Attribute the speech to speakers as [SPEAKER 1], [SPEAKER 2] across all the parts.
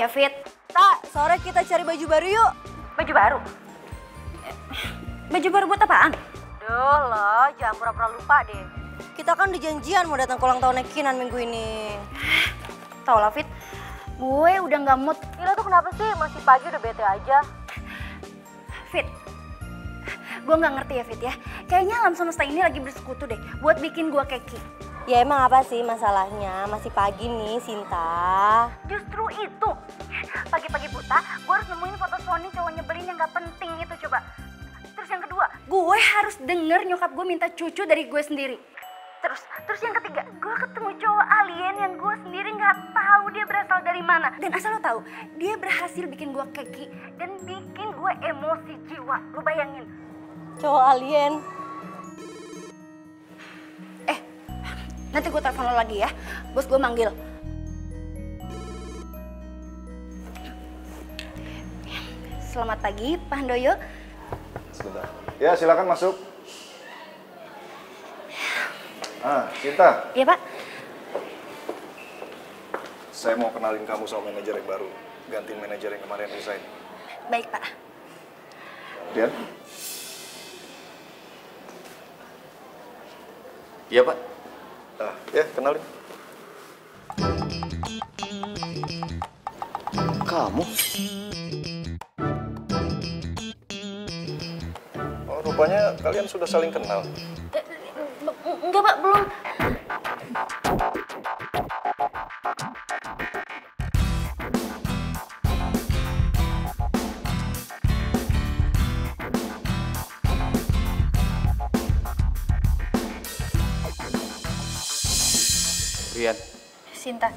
[SPEAKER 1] Ya Fit.
[SPEAKER 2] Tak, sore kita cari baju baru yuk.
[SPEAKER 1] Baju baru? Baju baru buat apaan?
[SPEAKER 2] Duh lo, jangan pura-pura lupa deh. Kita kan udah janjian mau datang ke ulang tahunnya Kinan minggu ini.
[SPEAKER 1] Tau lah Fit, gue udah gak mood.
[SPEAKER 2] Gila tuh kenapa sih? Masih pagi udah bete aja.
[SPEAKER 1] Fit, gue gak ngerti ya Fit ya. Kayaknya alam semesta ini lagi bersekutu deh buat bikin gue keki.
[SPEAKER 2] Ya emang apa sih masalahnya? Masih pagi nih, Sinta.
[SPEAKER 1] Justru itu. Pagi-pagi buta, gue harus nemuin foto Sony cowok nyebelin yang gak penting itu coba. Terus yang kedua, gue harus denger nyokap gue minta cucu dari gue sendiri. Terus yang ketiga, gue ketemu cowok alien yang gue sendiri gak tahu dia berasal dari mana. Dan asal lo tahu, dia berhasil bikin gue keki dan bikin gue emosi jiwa. Lo bayangin.
[SPEAKER 2] Cowok alien.
[SPEAKER 1] Nanti gue telepon lo lagi ya, bos gue manggil. Selamat pagi, Pak Handoyo.
[SPEAKER 3] Sebentar. Ya, silakan masuk. Cinta.
[SPEAKER 1] Iya, Pak.
[SPEAKER 3] Saya mau kenalin kamu sama manajer yang baru. Gantiin manajer yang kemarin resign.
[SPEAKER 1] Baik, Pak.
[SPEAKER 3] Dian?
[SPEAKER 4] Iya, Pak.
[SPEAKER 3] Ya, kenalin.
[SPEAKER 4] Kamu?
[SPEAKER 3] Oh, rupanya kalian sudah saling kenal.
[SPEAKER 1] Enggak, Pak, belum.
[SPEAKER 4] Rian.
[SPEAKER 1] Sinta.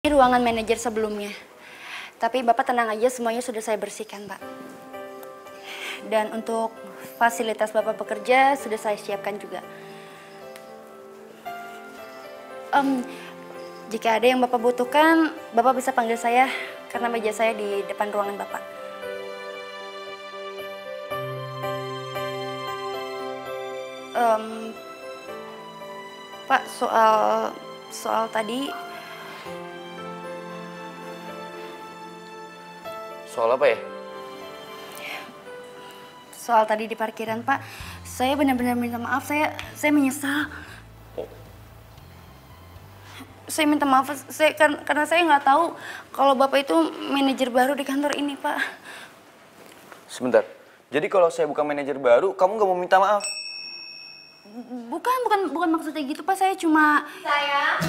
[SPEAKER 1] Ini ruangan manajer sebelumnya. Tapi Bapak tenang aja, semuanya sudah saya bersihkan, Pak. Dan untuk fasilitas Bapak bekerja sudah saya siapkan juga. Jika ada yang Bapak butuhkan, Bapak bisa panggil saya karena meja saya di depan ruangan Bapak. Pak, soal tadi.
[SPEAKER 4] Soal apa ya?
[SPEAKER 1] Soal tadi di parkiran, Pak. Saya benar-benar minta maaf, saya menyesal. Saya minta maaf, karena saya nggak tahu kalau Bapak itu manajer baru di kantor ini, Pak.
[SPEAKER 4] Sebentar. Jadi kalau saya bukan manajer baru, kamu nggak mau minta maaf?
[SPEAKER 1] Bukan maksudnya gitu, Pak. Saya cuma...
[SPEAKER 2] Sayang.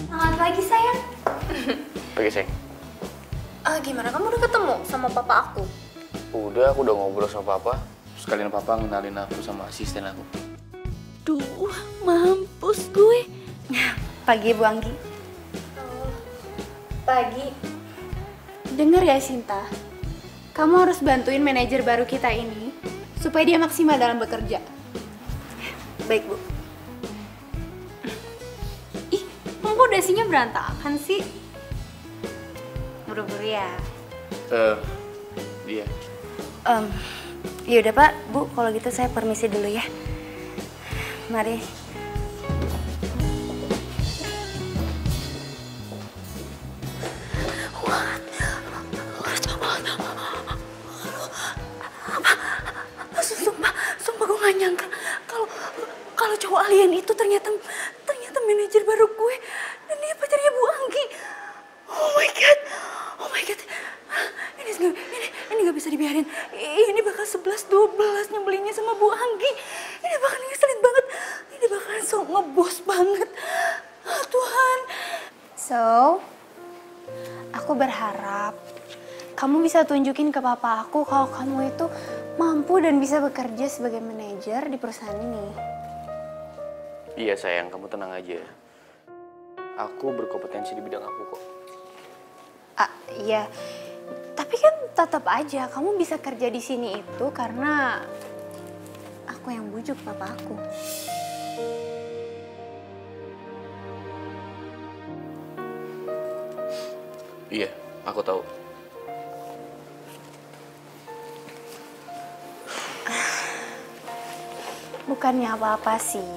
[SPEAKER 1] Selamat pagi, sayang.
[SPEAKER 4] Pagi, sayang.
[SPEAKER 2] Gimana kamu udah ketemu sama papa aku?
[SPEAKER 4] Udah, aku udah ngobrol sama papa. Sekalian papa ngenalin aku sama asisten aku.
[SPEAKER 1] Duh, mampus gue. Pagi, Bu Anggi.
[SPEAKER 5] Pagi. Dengar ya Sinta, kamu harus bantuin manajer baru kita ini supaya dia maksimal dalam bekerja.
[SPEAKER 1] Baik, Bu.
[SPEAKER 5] Ih, kok dasinya berantakan sih? Buru-buru ya?
[SPEAKER 4] Iya.
[SPEAKER 1] Yaudah Pak, Bu, kalau gitu saya permisi dulu ya. Mari. Sumpah gue gak nyangka kalau cowok alien itu ternyata manajer baru gue dan dia pacarnya Bu Anggi. Oh my god. Ini gak bisa dibiarin. Ini bakal 11-12 nyebelinnya sama Bu Anggi. Ini bakal ngeselin banget. Ini bakal sok ngebos banget.
[SPEAKER 5] So, aku berharap kamu bisa tunjukin ke papa aku kalau kamu itu mampu dan bisa bekerja sebagai manajer di perusahaan ini.
[SPEAKER 4] Iya sayang, kamu tenang aja. Aku berkompetensi di bidang aku kok.
[SPEAKER 5] Iya. Tapi kan tetap aja kamu bisa kerja di sini itu karena aku yang bujuk papa aku.
[SPEAKER 4] Iya, aku tahu.
[SPEAKER 5] Bukannya apa-apa sih.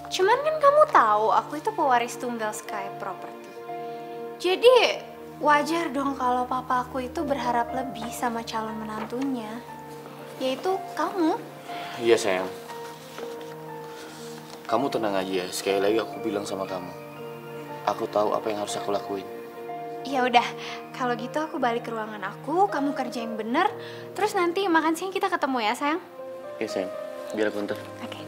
[SPEAKER 5] Cuman kan kamu tahu aku itu pewaris tunggal Sky Property. Jadi wajar dong kalau papa aku itu berharap lebih sama calon menantunya. Yaitu kamu.
[SPEAKER 4] Iya sayang. Kamu tenang aja, sekali lagi aku bilang sama kamu. Aku tahu apa yang harus aku lakuin.
[SPEAKER 5] Ya udah, kalau gitu aku balik ke ruangan aku, kamu kerja yang bener. Terus nanti makan siang kita ketemu ya sayang.
[SPEAKER 4] Iya sayang, biar aku ntar.
[SPEAKER 5] Oke.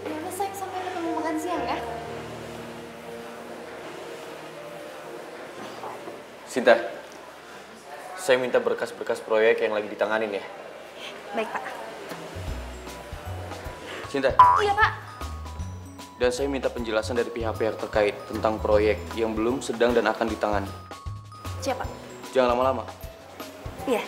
[SPEAKER 5] Gimana sayang, sampai ketemu makan siang ya?
[SPEAKER 4] Sinta, saya minta berkas-berkas proyek yang lagi ditanganin ya.
[SPEAKER 5] Baik pak.
[SPEAKER 4] Sinta.
[SPEAKER 5] Iya pak.
[SPEAKER 4] Dan saya minta penjelasan dari pihak-pihak terkait tentang proyek yang belum, sedang, dan akan ditangani.
[SPEAKER 5] Siapa?
[SPEAKER 4] Jangan lama-lama.
[SPEAKER 5] Iya.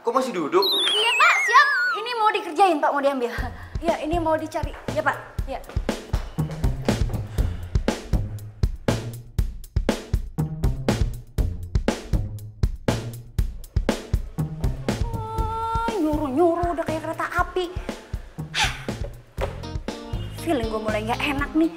[SPEAKER 4] Kok masih duduk?
[SPEAKER 1] Iya Pak, siap. Ini mau dikerjain Pak, mau diambil. Ya, ini mau dicari. Ya Pak, ya. Nyuruh-nyuruh udah kayak kereta api. Feeling gue mulai gak enak nih.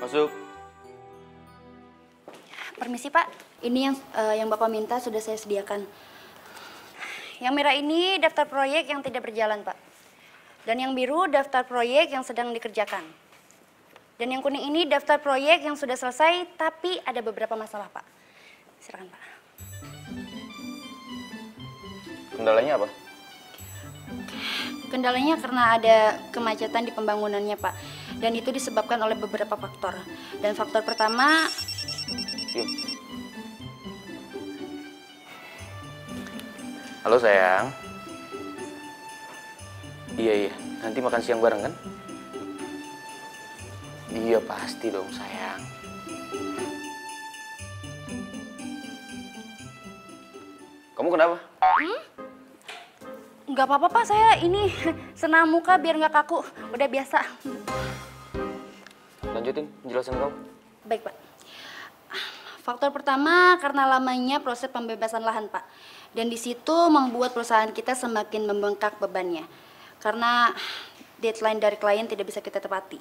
[SPEAKER 4] Masuk.
[SPEAKER 1] Permisi Pak, ini yang Bapak minta sudah saya sediakan. Yang merah ini daftar proyek yang tidak berjalan Pak. Dan yang biru daftar proyek yang sedang dikerjakan. Dan yang kuning ini daftar proyek yang sudah selesai tapi ada beberapa masalah Pak. Silakan Pak.
[SPEAKER 4] Kendalanya apa?
[SPEAKER 1] Kendalanya karena ada kemacetan di pembangunannya Pak. Dan itu disebabkan oleh beberapa faktor. Dan faktor pertama...
[SPEAKER 4] Halo sayang. Iya, nanti makan siang bareng kan? Iya pasti dong sayang. Kamu kenapa?
[SPEAKER 1] Nggak apa-apa Pak, saya ini senam muka biar nggak kaku. Udah biasa.
[SPEAKER 4] Lanjutin penjelasan kamu.
[SPEAKER 1] Baik Pak. Faktor pertama karena lamanya proses pembebasan lahan Pak. Dan di situ membuat perusahaan kita semakin membengkak bebannya. Karena deadline dari klien tidak bisa kita tepati.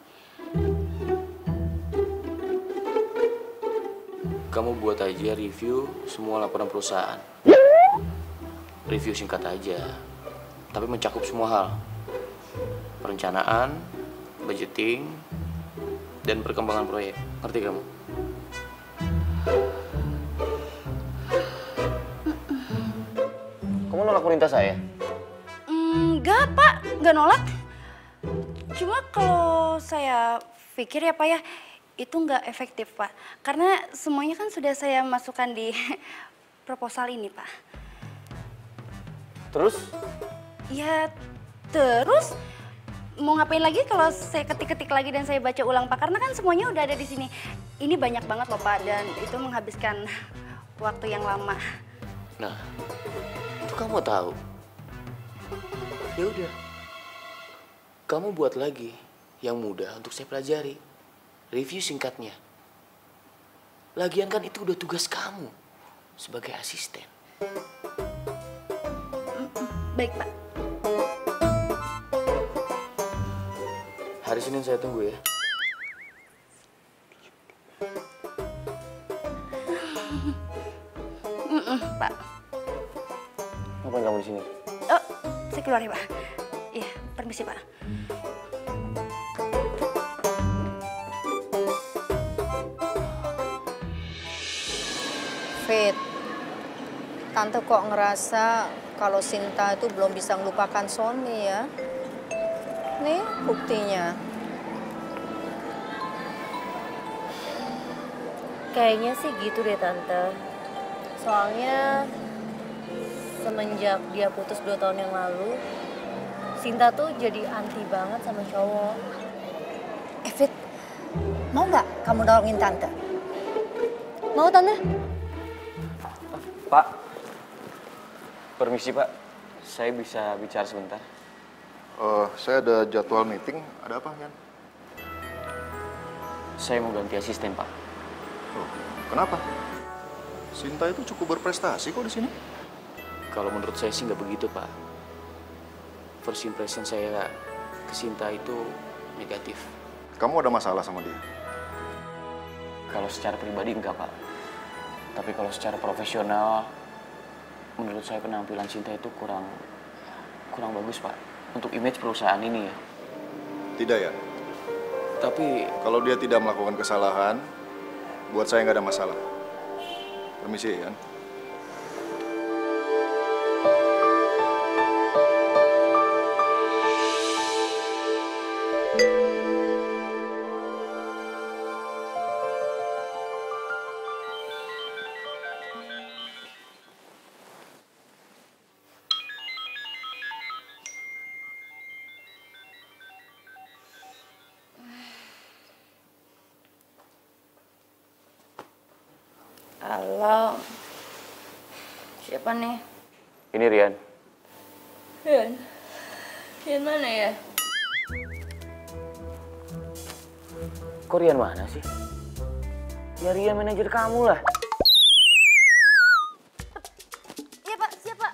[SPEAKER 4] Kamu buat aja review semua laporan perusahaan. Review singkat aja, tapi mencakup semua hal. Perencanaan, budgeting, dan perkembangan proyek. Ngerti kamu? Kamu nolak perintah saya?
[SPEAKER 1] Enggak Pak, nggak nolak. Cuma kalau saya pikir ya Pak ya, itu nggak efektif Pak. Karena semuanya kan sudah saya masukkan di proposal ini Pak.
[SPEAKER 4] Terus?
[SPEAKER 1] Ya terus mau ngapain lagi kalau saya ketik-ketik lagi dan saya baca ulang Pak? Karena kan semuanya udah ada di sini. Ini banyak banget loh Pak dan itu menghabiskan waktu yang lama.
[SPEAKER 4] Nah, kamu tahu? Ya udah, kamu buat lagi yang mudah untuk saya pelajari. Review singkatnya. Lagian kan itu udah tugas kamu sebagai asisten.
[SPEAKER 1] Baik, Pak.
[SPEAKER 4] Hari Senin saya tunggu ya.
[SPEAKER 1] Pak.
[SPEAKER 4] Ngapain kamu di sini?
[SPEAKER 1] Oh, saya keluar ya, Pak. Iya, permisi, Pak.
[SPEAKER 2] Fit, Tante kok ngerasa kalau Sinta itu belum bisa melupakan Sony ya. Nih buktinya.
[SPEAKER 6] Kayaknya sih gitu deh Tante. Soalnya semenjak dia putus 2 tahun yang lalu, Sinta tuh jadi anti banget sama cowok.
[SPEAKER 2] Fit, mau nggak kamu nolongin Tante? Mau Tante?
[SPEAKER 4] Pak, permisi Pak, saya bisa bicara sebentar.
[SPEAKER 3] Saya ada jadwal meeting. Ada apa, Yan?
[SPEAKER 4] Saya mau ganti asisten Pak.
[SPEAKER 3] Oh, kenapa? Sinta itu cukup berprestasi kok di sini.
[SPEAKER 4] Kalau menurut saya sih nggak begitu Pak. First impression saya ke Sinta itu negatif.
[SPEAKER 3] Kamu ada masalah sama dia?
[SPEAKER 4] Kalau secara pribadi enggak Pak. Tapi kalau secara profesional, menurut saya penampilan Sinta itu kurang bagus Pak. Untuk image perusahaan ini ya.
[SPEAKER 3] Tidak ya?
[SPEAKER 4] Tapi
[SPEAKER 3] Kalau dia tidak melakukan kesalahan, buat saya nggak ada masalah. Permisi, Yan.
[SPEAKER 1] Halo. Siapa nih?
[SPEAKER 4] ini Rian.
[SPEAKER 1] Rian mana ya?
[SPEAKER 4] Kok Rian mana sih? Ya Rian manajer kamu lah.
[SPEAKER 1] Iya, Pak. Siapa?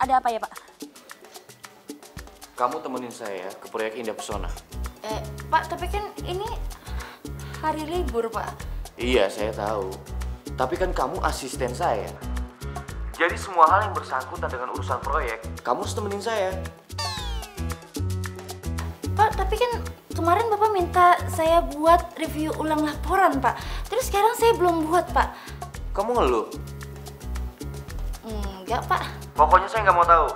[SPEAKER 1] Ada apa ya, Pak?
[SPEAKER 4] Kamu temenin saya ke proyek Indah Pesona.
[SPEAKER 1] Pak, tapi kan ini hari libur, Pak.
[SPEAKER 4] Iya, saya tahu. Tapi kan kamu asisten saya. Jadi semua hal yang bersangkutan dengan urusan proyek, kamu harus temenin saya.
[SPEAKER 1] Pak, tapi kan kemarin Bapak minta saya buat review ulang laporan, Pak. Terus sekarang saya belum buat, Pak.
[SPEAKER 4] Kamu ngeluh?
[SPEAKER 1] Enggak, Pak.
[SPEAKER 4] Pokoknya saya nggak mau tahu.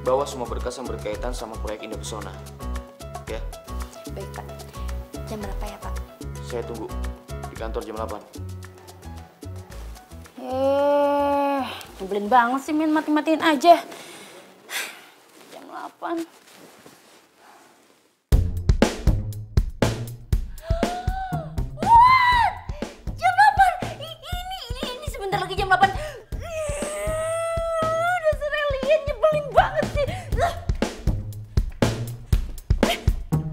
[SPEAKER 4] Bawa semua berkas yang berkaitan sama proyek Indah Pesona. Ya?
[SPEAKER 1] Baik, Pak. Jam berapa ya, Pak?
[SPEAKER 4] Saya tunggu di kantor jam 8.
[SPEAKER 1] Nyebelin banget sih, Min. Mati-matiin aja. Jam 8. What? Jam 8? Ini sebentar lagi jam 8. Dasar alien, nyebelin banget sih.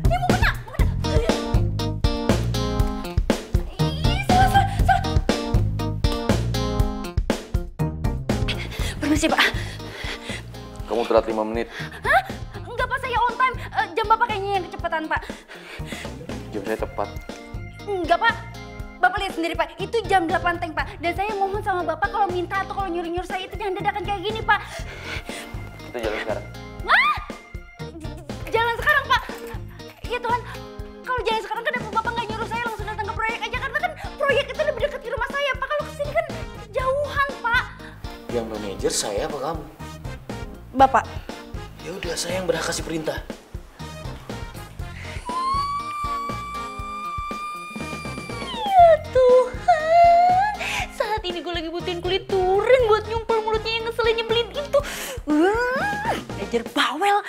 [SPEAKER 1] Ini mau kena. Salah. Permisi, Pak.
[SPEAKER 4] Kamu telat 5 menit.
[SPEAKER 1] Hah? Enggak, Pak. Saya on time. Jam Bapak kayaknya yang kecepatan, Pak.
[SPEAKER 4] Jam saya tepat.
[SPEAKER 1] Enggak, Pak. Bapak lihat sendiri, Pak. Itu jam 8 teng, Pak. Dan saya mohon sama Bapak kalau minta atau kalau nyuruh-nyuruh saya itu jangan dadakan kayak gini, Pak.
[SPEAKER 4] Kita jalan sekarang.
[SPEAKER 1] Hah? Jalan sekarang, Pak. Ya Tuhan, kalau jalan sekarang kenapa Bapak nggak nyuruh saya langsung datang ke proyek aja? Karena kan proyek itu lebih dekat di rumah saya, Pak. Kalau kesini kan jauhan, Pak.
[SPEAKER 4] Yang manajer saya apa kamu?
[SPEAKER 1] Bapak.
[SPEAKER 4] Ya udah, saya yang berhak kasih perintah.
[SPEAKER 1] Ya Tuhan, saat ini gue lagi butuhin kulit turin buat nyumpel mulutnya yang ngeselin nyebelin itu. Belajar bawel.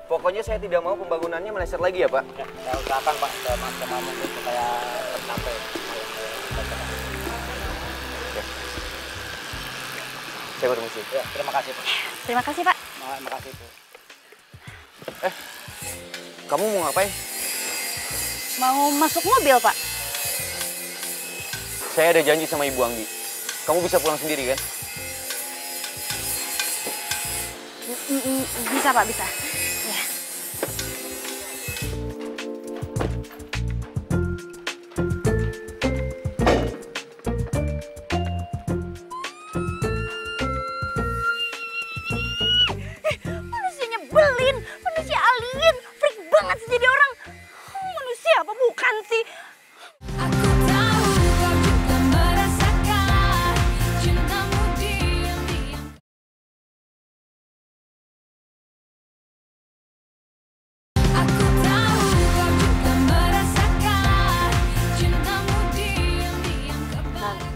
[SPEAKER 4] Pokoknya saya tidak mau pembangunannya meleset lagi ya, Pak.
[SPEAKER 7] Ya, saya usahakan Pak, ke Mas Kemamun supaya sampai malam.
[SPEAKER 4] Saya permisi.
[SPEAKER 7] Ya, terima kasih Pak.
[SPEAKER 1] Terima kasih, Pak.
[SPEAKER 7] Terima kasih Bu.
[SPEAKER 4] Kamu mau ngapain?
[SPEAKER 1] Mau masuk mobil, Pak?
[SPEAKER 4] Saya ada janji sama Ibu Anggi. Kamu bisa pulang sendiri kan?
[SPEAKER 1] Bisa, Pak, bisa. Ya. Manusia nyebelin, manusia alien, freak banget sih jadi orang. Manusia apa bukan sih?
[SPEAKER 8] Aku tahu kau juga merasakan cintamu diam-diam. Aku tahu kau juga merasakan cintamu diam-diam kembali.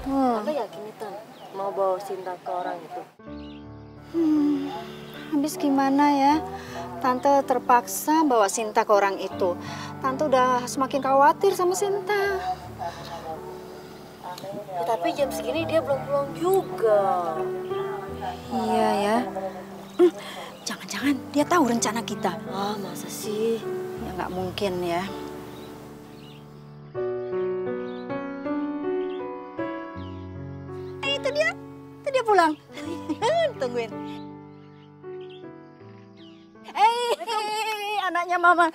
[SPEAKER 6] Tante yakin nih, Tan, mau bawa Sinta ke orang itu?
[SPEAKER 2] Habis gimana ya? Tante terpaksa bawa Sinta ke orang itu. Tante udah semakin khawatir sama Sinta.
[SPEAKER 6] Ya, tapi jam segini dia belum pulang juga.
[SPEAKER 2] Iya ya. Jangan-jangan dia tahu rencana kita.
[SPEAKER 6] Ah, masa sih?
[SPEAKER 2] Ya nggak mungkin ya. Itu dia pulang. Tungguin. Anaknya Mama.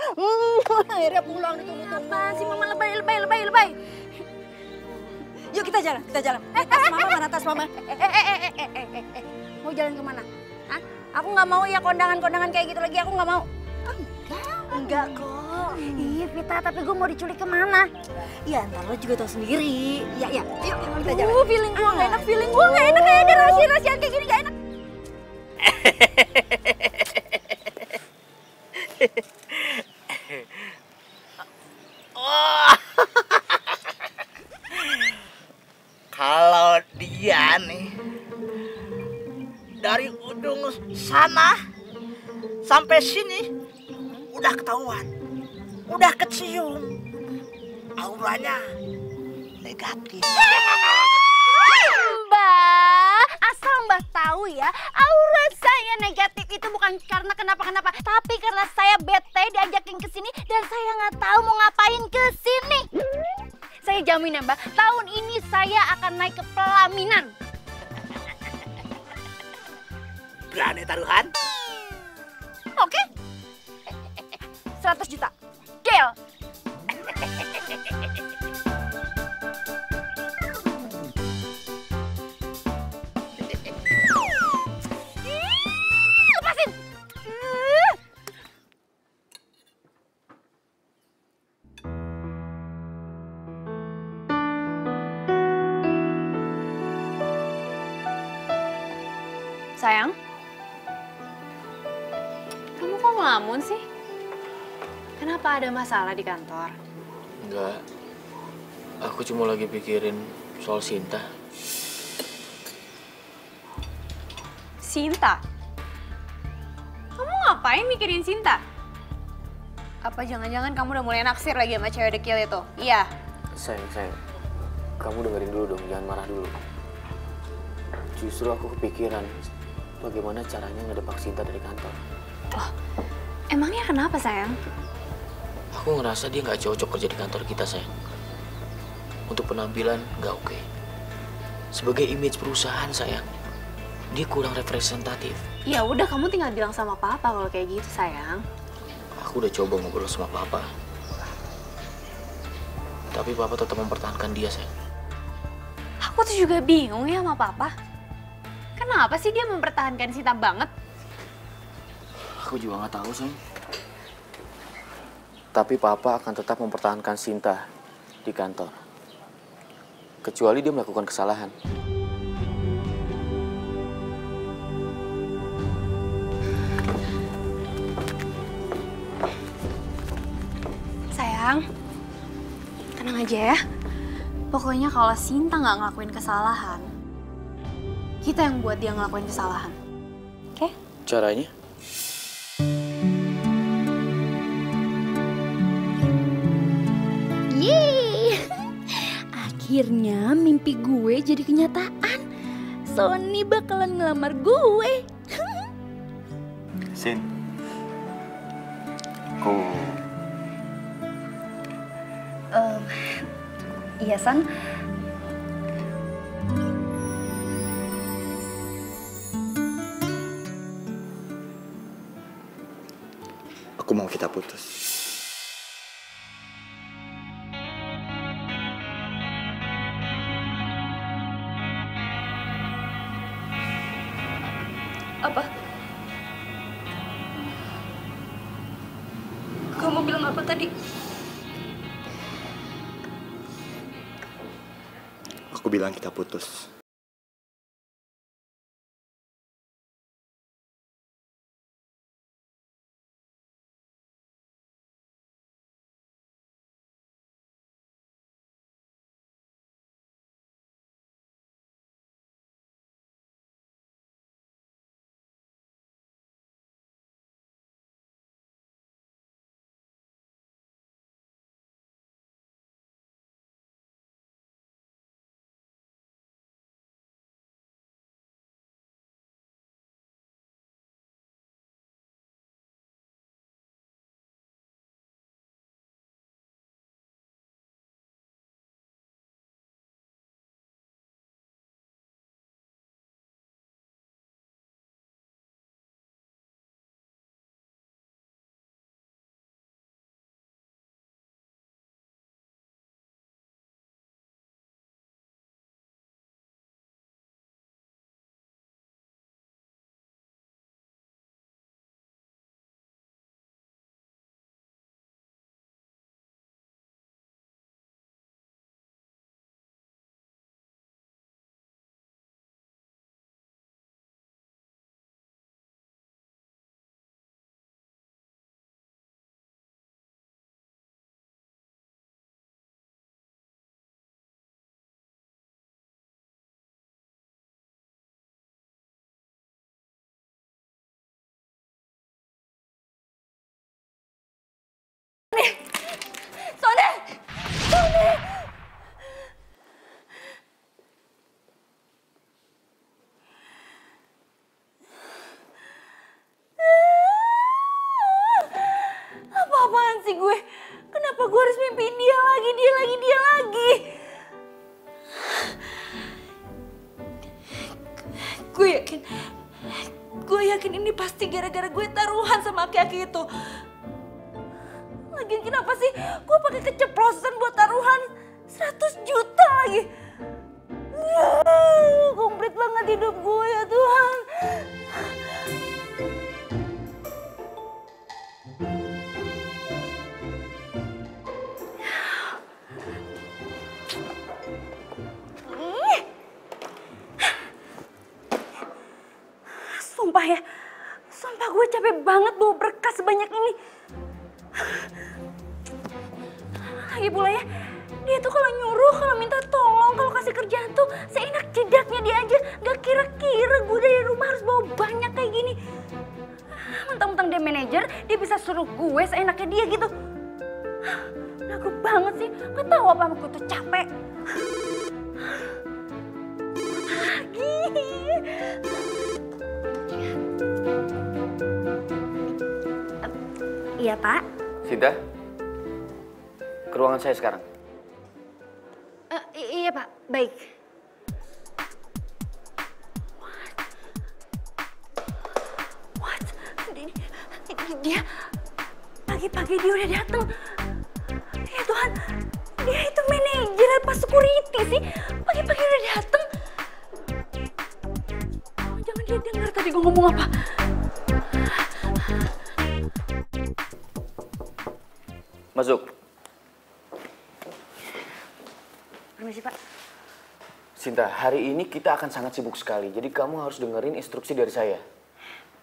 [SPEAKER 2] Akhirnya pulang ditunggu-tunggu.
[SPEAKER 1] Apaan sih Mama lebay.
[SPEAKER 2] Yuk kita jalan. Tas Mama mana tas Mama?
[SPEAKER 1] Mau jalan kemana? Hah? Aku nggak mau ya kondangan-kondangan kayak gitu lagi. Aku nggak mau.
[SPEAKER 6] Enggak kok.
[SPEAKER 1] Iya Vita, tapi gue mau diculik kemana?
[SPEAKER 6] Ya ntar lo juga tahu sendiri.
[SPEAKER 2] Ya, yuk kita jalan.
[SPEAKER 1] Feeling gue nggak enak, feeling gue nggak enak. Kayak ada rahasia-rahasiaan kayak gini nggak enak.
[SPEAKER 7] Kalau dia nih dari ujung sana sampai sini udah ketahuan, udah kecium, auranya negatif.
[SPEAKER 1] Mbak, asal Mbak tahu ya, aura saya negatif itu bukan karena kenapa-kenapa, tapi karena saya bete diajakin ke sini dan saya nggak tahu mau ngapain ke sini. Saya jamin ya Mbak, tahun ini saya akan naik ke pelaminan.
[SPEAKER 7] Berani taruhan?
[SPEAKER 1] Oke? 100 juta. Deal. Lepasin.
[SPEAKER 5] Sayang, kamu kok ngelamun sih? Kenapa ada masalah di kantor?
[SPEAKER 4] Enggak. Aku cuma lagi pikirin soal Sinta.
[SPEAKER 5] Sinta? Kamu ngapain mikirin Sinta? Apa jangan-jangan kamu udah mulai naksir lagi sama cewek dekil itu? Iya.
[SPEAKER 4] Sayang. Kamu dengerin dulu dong, jangan marah dulu. Justru aku kepikiran bagaimana caranya ngedebak Sinta dari kantor.
[SPEAKER 5] Oh, emangnya kenapa sayang?
[SPEAKER 4] Aku ngerasa dia nggak cocok kerja di kantor kita, sayang. Untuk penampilan nggak oke. Sebagai image perusahaan, sayang, dia kurang representatif.
[SPEAKER 5] Ya udah, kamu tinggal bilang sama papa kalau kayak gitu sayang.
[SPEAKER 4] Aku udah coba ngobrol sama papa. Tapi papa tetap mempertahankan dia, sayang.
[SPEAKER 5] Aku tuh juga bingung ya sama papa. Kenapa sih dia mempertahankan Sinta banget?
[SPEAKER 4] Aku juga nggak tahu, sayang. Tapi papa akan tetap mempertahankan Sinta di kantor. Kecuali dia melakukan kesalahan.
[SPEAKER 5] Sayang, tenang aja ya. Pokoknya kalau Sinta nggak ngelakuin kesalahan, kita yang buat dia ngelakuin kesalahan. Oke?
[SPEAKER 4] Caranya?
[SPEAKER 5] Yeay!
[SPEAKER 1] Akhirnya mimpi gue jadi kenyataan. Sony bakalan ngelamar gue.
[SPEAKER 3] Sin. Kok
[SPEAKER 1] Iya, San.
[SPEAKER 3] aku mau kita putus.
[SPEAKER 1] Apa? Kamu bilang apa tadi?
[SPEAKER 3] Aku bilang kita putus.
[SPEAKER 1] Sony! Sony! Apa-apaan sih gue? Kenapa gue harus mimpiin dia lagi, dia lagi? Gue yakin ini pasti gara-gara gue taruhan sama aki-aki itu. Lagian kenapa sih gue pakai keceplosan buat taruhan 100 juta lagi? Komplit banget hidup gue ya Tuhan. Sumpah gue capek banget bawa berkas sebanyak ini. Lagi pula ya, dia tuh kalau nyuruh, kalau minta tolong, kalau kasih kerjaan tuh seenak jedaknya dia aja. Gak kira-kira gue dari rumah harus bawa banyak kayak gini. Mentang-mentang dia manajer, dia bisa suruh gue seenaknya dia gitu. Lagu banget sih, gak tahu apa gue tuh capek. Iya, Pak.
[SPEAKER 4] Sinta, ke ruangan saya sekarang.
[SPEAKER 1] Iya, Pak. Baik. What? Dia pagi-pagi dia udah datang. Ya Tuhan, dia itu manajer apa security sih? Pagi-pagi udah datang. Jangan dia dengar tadi gue ngomong apa.
[SPEAKER 4] Masuk.
[SPEAKER 1] Permisi, Pak.
[SPEAKER 4] Sinta, hari ini kita akan sangat sibuk sekali. Jadi kamu harus dengerin instruksi dari saya.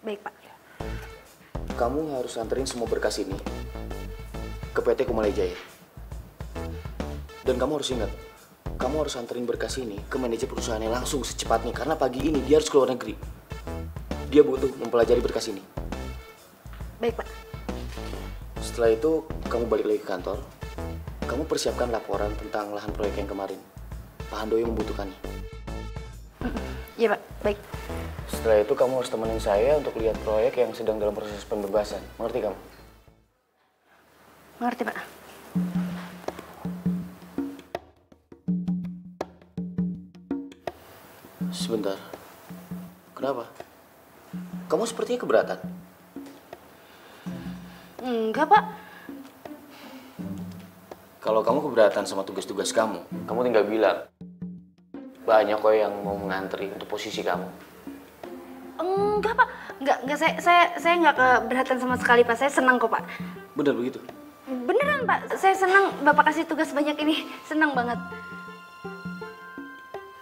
[SPEAKER 1] Baik, Pak.
[SPEAKER 4] Kamu harus anterin semua berkas ini ke PT Kumalai Jaya. Dan kamu harus ingat, kamu harus anterin berkas ini ke manajer perusahaannya langsung secepatnya. Karena pagi ini dia harus keluar negeri. Dia butuh mempelajari berkas ini.
[SPEAKER 1] Baik, Pak.
[SPEAKER 4] Setelah itu, kamu balik lagi ke kantor. Kamu persiapkan laporan tentang lahan proyek yang kemarin. Pak Handoyo membutuhkannya.
[SPEAKER 1] Iya Pak, baik.
[SPEAKER 4] Setelah itu kamu harus temenin saya untuk lihat proyek yang sedang dalam proses pembebasan. Mengerti kamu?
[SPEAKER 1] Mengerti Pak.
[SPEAKER 4] Sebentar. Kenapa? Kamu sepertinya keberatan.
[SPEAKER 1] Enggak Pak.
[SPEAKER 4] Kalau kamu keberatan sama tugas-tugas kamu tinggal bilang. Banyak kok yang mau mengantri untuk posisi kamu.
[SPEAKER 1] Enggak Pak, enggak saya nggak keberatan sama sekali Pak. Saya senang kok Pak.
[SPEAKER 4] Benar begitu?
[SPEAKER 1] Beneran Pak, saya senang Bapak kasih tugas banyak ini. Senang banget.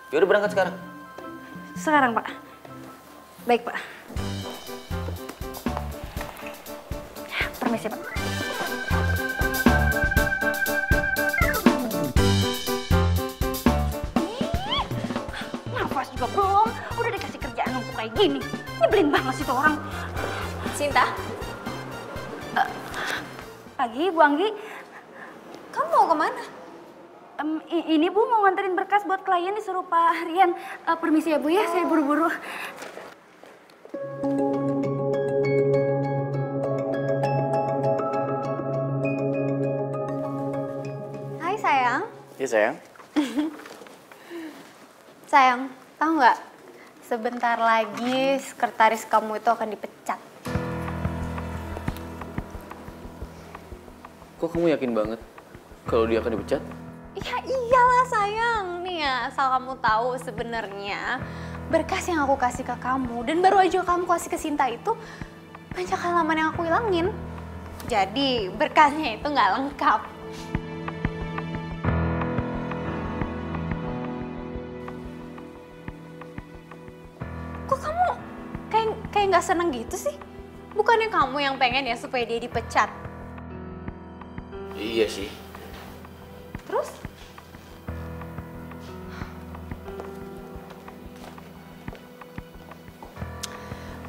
[SPEAKER 4] Ya udah berangkat sekarang.
[SPEAKER 1] Sekarang Pak. Baik Pak. Permisi Pak. Nafas juga belum, udah dikasih kerjaan numpuk kayak gini. Nyebelin banget sih tuh orang.
[SPEAKER 2] Sinta,
[SPEAKER 1] Pagi Bu Anggi.
[SPEAKER 2] kamu mau kemana?
[SPEAKER 1] Ini Bu mau nganterin berkas buat klien disuruh Pak Rian. Permisi ya Bu ya, saya buru-buru.
[SPEAKER 5] Hai sayang.
[SPEAKER 4] Iya sayang.
[SPEAKER 5] Sayang, tahu nggak? Sebentar lagi sekretaris kamu itu akan dipecat.
[SPEAKER 4] Kok kamu yakin banget kalau dia akan dipecat?
[SPEAKER 5] Ya iyalah sayang. Nih ya, asal kamu tahu sebenarnya berkas yang aku kasih ke kamu dan baru aja kamu kasih ke Sinta itu banyak halaman yang aku hilangin. Jadi berkasnya itu nggak lengkap. Kok kamu kayak nggak seneng gitu sih? Bukannya kamu yang pengen ya supaya dia dipecat?
[SPEAKER 4] Iya sih.
[SPEAKER 5] Terus?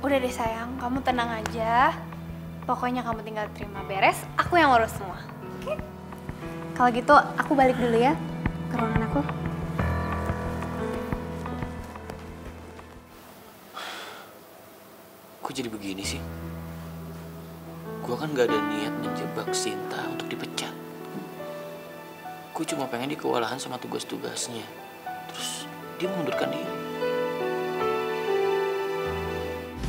[SPEAKER 5] Udah deh sayang, kamu tenang aja. Pokoknya kamu tinggal terima beres, aku yang urus semua. Oke? Kalau gitu aku balik dulu ya ke ruangan aku.
[SPEAKER 4] Kok jadi begini sih? Gua kan gak ada niat menjebak Sinta untuk dipecat. Gue cuma pengen dia kewalahan sama tugas-tugasnya. Terus dia mengundurkan diri.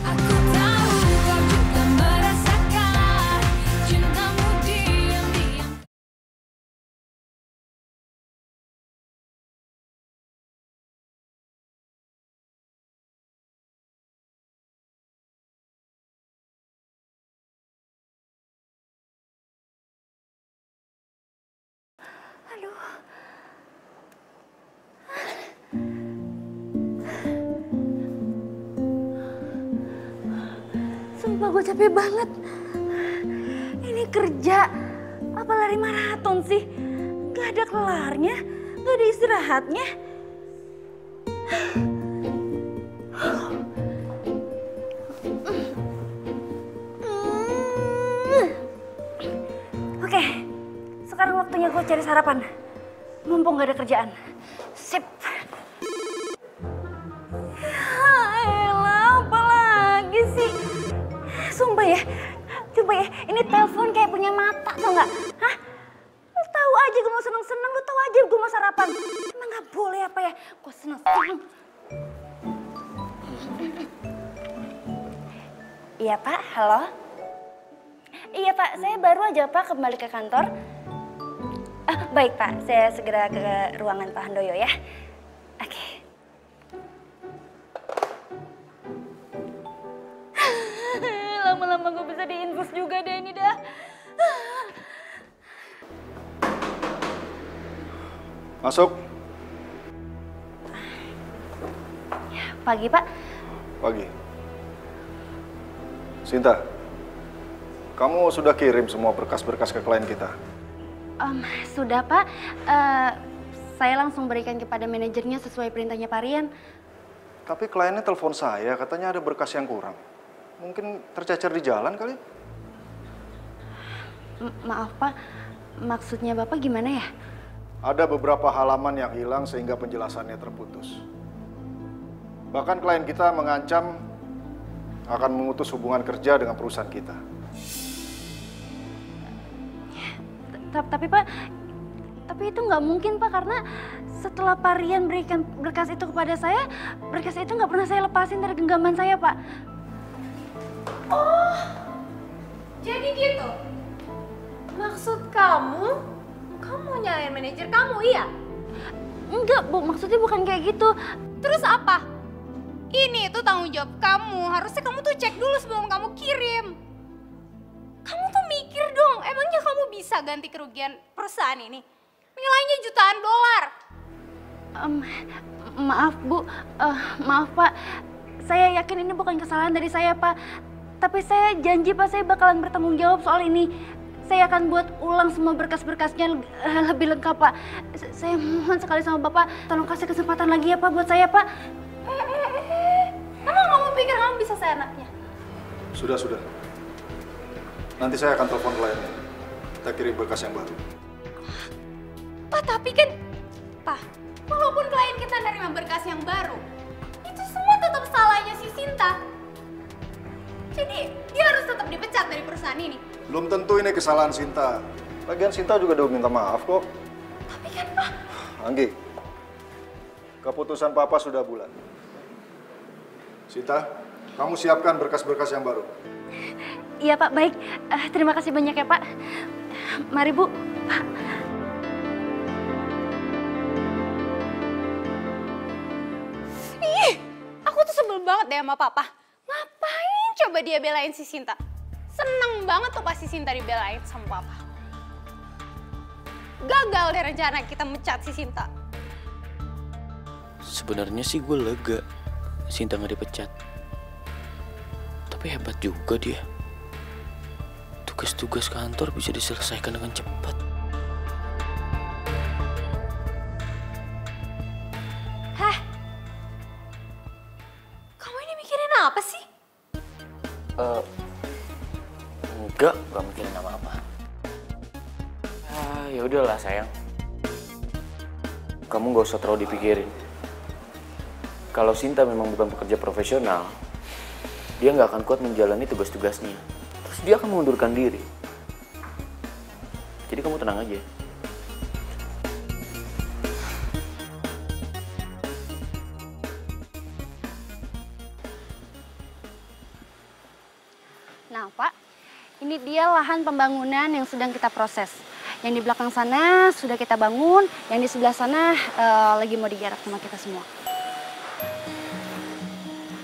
[SPEAKER 8] Aku tahu kau juga merasakan cintamu diam-diam.
[SPEAKER 1] Aduh. Sumpah gue capek banget. Ini kerja, apa lari maraton sih? Gak ada kelarnya, gak ada istirahatnya. Oke, sekarang waktunya gue cari sarapan. Mumpung gak ada kerjaan. Sip. Elah, apa lagi sih? Sumpah ya, coba ya, ini telepon kayak punya mata, tau nggak? Hah? Lu tahu aja gue mau seneng-seneng, lu tahu aja gue mau sarapan. Emang nggak boleh apa ya? Gue seneng-seneng. Iya Pak, halo? Iya Pak, saya baru aja Pak kembali ke kantor. Baik Pak, saya segera ke ruangan Pak Handoyo ya. Oke. Lama-lama gue bisa diinfus juga deh ini dah.
[SPEAKER 3] Masuk.
[SPEAKER 1] Pagi Pak.
[SPEAKER 3] Pagi. Sinta, kamu sudah kirim semua berkas-berkas ke klien kita?
[SPEAKER 1] Sudah Pak. Saya langsung berikan kepada manajernya sesuai perintahnya Pak Rian.
[SPEAKER 3] Tapi kliennya telepon saya, katanya ada berkas yang kurang. Mungkin tercecer di jalan kali?
[SPEAKER 1] Maaf Pak, maksudnya Bapak gimana ya?
[SPEAKER 3] ada beberapa halaman yang hilang sehingga penjelasannya terputus. Bahkan klien kita mengancam akan memutus hubungan kerja dengan perusahaan kita.
[SPEAKER 1] Tapi Pak, tapi itu nggak mungkin Pak, karena setelah Pak Rian berikan berkas itu kepada saya, berkas itu nggak pernah saya lepasin dari genggaman saya Pak.
[SPEAKER 5] Oh, jadi gitu? Maksud kamu nyalain manajer kamu, iya?
[SPEAKER 1] Enggak Bu, maksudnya bukan kayak gitu.
[SPEAKER 5] Terus apa? Ini itu tanggung jawab kamu, harusnya kamu tuh cek dulu sebelum kamu kirim. Kamu tuh mikir dong, emangnya kamu bisa ganti kerugian perusahaan ini? Nilainya jutaan dolar.
[SPEAKER 1] Maaf Bu, maaf Pak. Saya yakin ini bukan kesalahan dari saya Pak. Tapi saya janji Pak, saya bakalan bertanggung jawab soal ini. Saya akan buat ulang semua berkas-berkasnya lebih lengkap Pak. Saya mohon sekali sama Bapak, tolong kasih kesempatan lagi ya Pak buat saya Pak.
[SPEAKER 5] Emang kamu pikir kamu bisa seenaknya?
[SPEAKER 3] Sudah. Nanti saya akan telepon kliennya. Kita kirim berkas yang baru.
[SPEAKER 5] Pak, tapi kan, Pak, walaupun klien kita nerima berkas yang baru, itu semua tetap salahnya si Sinta. Jadi, dia harus tetap dipecat dari perusahaan ini.
[SPEAKER 3] Belum tentu ini kesalahan Sinta. Lagian Sinta juga udah minta maaf kok.
[SPEAKER 5] Tapi kan, Pak...
[SPEAKER 3] Anggi, keputusan Papa sudah bulat. Sinta, kamu siapkan berkas-berkas yang baru.
[SPEAKER 1] Iya Pak, baik. Terima kasih banyak ya Pak. Mari Bu. Pak.
[SPEAKER 5] Ih, aku tuh sebel banget deh sama Papa. Ngapain coba dia belain si Sinta? Seneng banget tuh pas si Sinta dibelain sama Papa. Gagal deh rencana kita mecat si Sinta.
[SPEAKER 4] Sebenarnya sih gue lega Sinta nggak dipecat. Tapi hebat juga dia. Tugas-tugas kantor bisa diselesaikan dengan cepat.
[SPEAKER 5] Hah? Kamu ini mikirin apa sih?
[SPEAKER 4] Enggak mikirin apa-apa. Ya udahlah sayang. Kamu nggak usah terlalu dipikirin. Kalau Sinta memang bukan pekerja profesional, dia nggak akan kuat menjalani tugas-tugasnya. Terus dia akan mengundurkan diri. Jadi kamu tenang aja.
[SPEAKER 1] Nah Pak, ini dia lahan pembangunan yang sedang kita proses. Yang di belakang sana sudah kita bangun, yang di sebelah sana lagi mau digarap sama kita semua.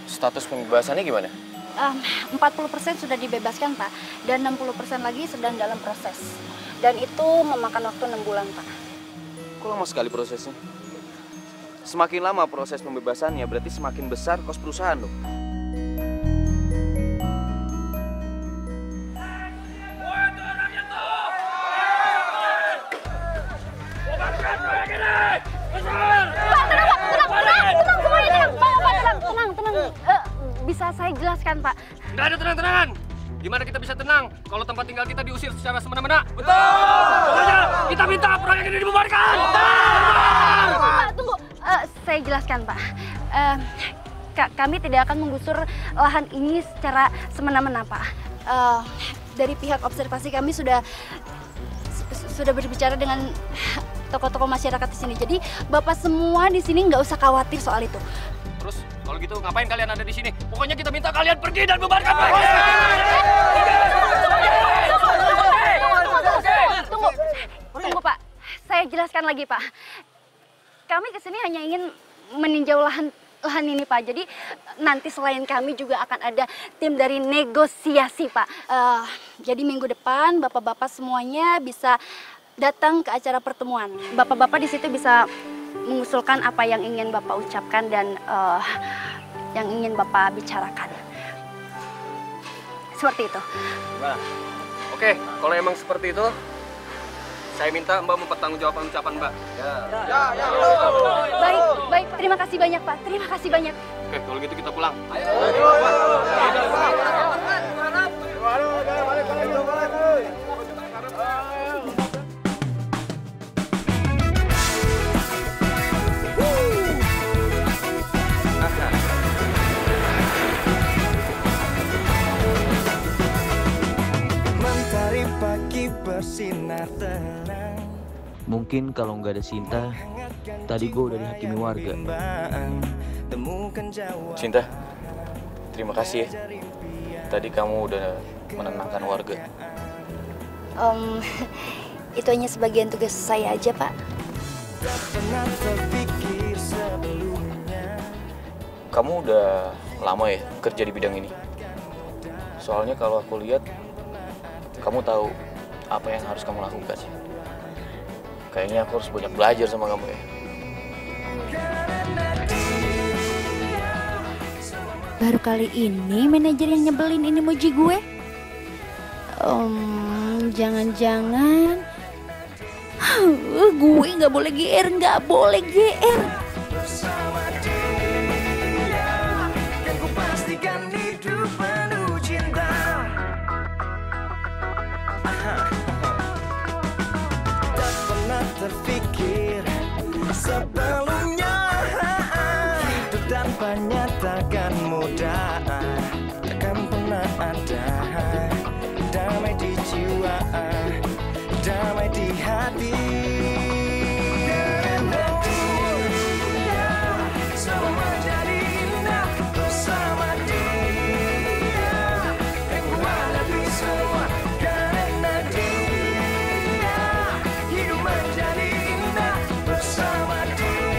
[SPEAKER 4] Status pembebasannya gimana?
[SPEAKER 1] 40% sudah dibebaskan Pak, dan 60% lagi sedang dalam proses. Dan itu memakan waktu 6 bulan Pak.
[SPEAKER 4] Kok lama sekali prosesnya? Semakin lama proses pembebasannya berarti semakin besar kos perusahaan loh.
[SPEAKER 1] Bisa saya jelaskan Pak?
[SPEAKER 9] Nggak ada tenang-tenangan. Gimana kita bisa tenang kalau tempat tinggal kita diusir secara semena-mena? Betul! Makanya kita minta proyek ini dibubarkan!
[SPEAKER 1] Pak, tunggu. Saya jelaskan Pak. Kami tidak akan menggusur lahan ini secara semena-mena Pak. Dari pihak observasi kami sudah berbicara dengan tokoh-tokoh masyarakat di sini. Jadi Bapak semua di sini nggak usah khawatir soal itu.
[SPEAKER 9] Terus kalau gitu ngapain kalian ada di sini? Pokoknya kita minta kalian pergi dan bubarkan proyek ini!
[SPEAKER 1] Tunggu Pak. Saya jelaskan lagi Pak. Kami kesini hanya ingin meninjau lahan ini Pak. Jadi nanti selain kami juga akan ada tim dari negosiasi Pak. Jadi minggu depan bapak-bapak semuanya bisa datang ke acara pertemuan. Bapak-bapak di situ bisa mengusulkan apa yang ingin Bapak ucapkan dan yang ingin Bapak bicarakan. Seperti itu.
[SPEAKER 9] Nah, oke, kalau emang seperti itu, saya minta Mbak mempertanggungjawabkan ucapan Mbak. Ya.
[SPEAKER 1] Baik. Terima kasih banyak Pak. Terima kasih banyak.
[SPEAKER 9] Oke, kalau gitu kita pulang.
[SPEAKER 4] Mungkin kalau nggak ada Sinta, tadi gue udah dihakimi warga. Sinta, terima kasih ya. Tadi kamu udah menenangkan warga.
[SPEAKER 1] Itu hanya sebagian tugas saya aja, Pak.
[SPEAKER 4] Kamu udah lama ya kerja di bidang ini? Soalnya kalau aku lihat, kamu tahu apa yang harus kamu lakukan. Kayaknya aku harus banyak belajar sama kamu ya.
[SPEAKER 1] Baru kali ini manajer yang nyebelin ini muji gue. Jangan-jangan gue nggak boleh GR, nggak boleh GR.
[SPEAKER 10] Terpikir sebelumnya hidup tanpa nyata kan mudah, takkan pernah ada damai di jiwa, damai di hati. Semua menjadi indah bersama dia, yang lebih semua karena dia. Hidup menjadi indah bersama dia.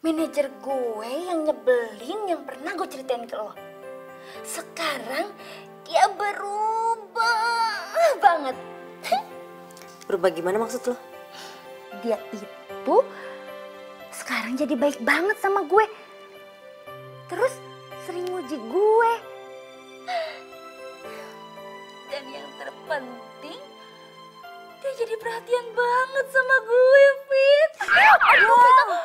[SPEAKER 1] Manajer gue yang nyebelin yang pernah gue ceritain ke lo. Sekarang dia berubah banget.
[SPEAKER 6] Berubah gimana maksud lo?
[SPEAKER 1] Dia itu sekarang jadi baik banget sama gue. Terus sering muji gue. Dan yang terpenting, dia jadi perhatian banget sama gue, Fit. Aduh, Vita.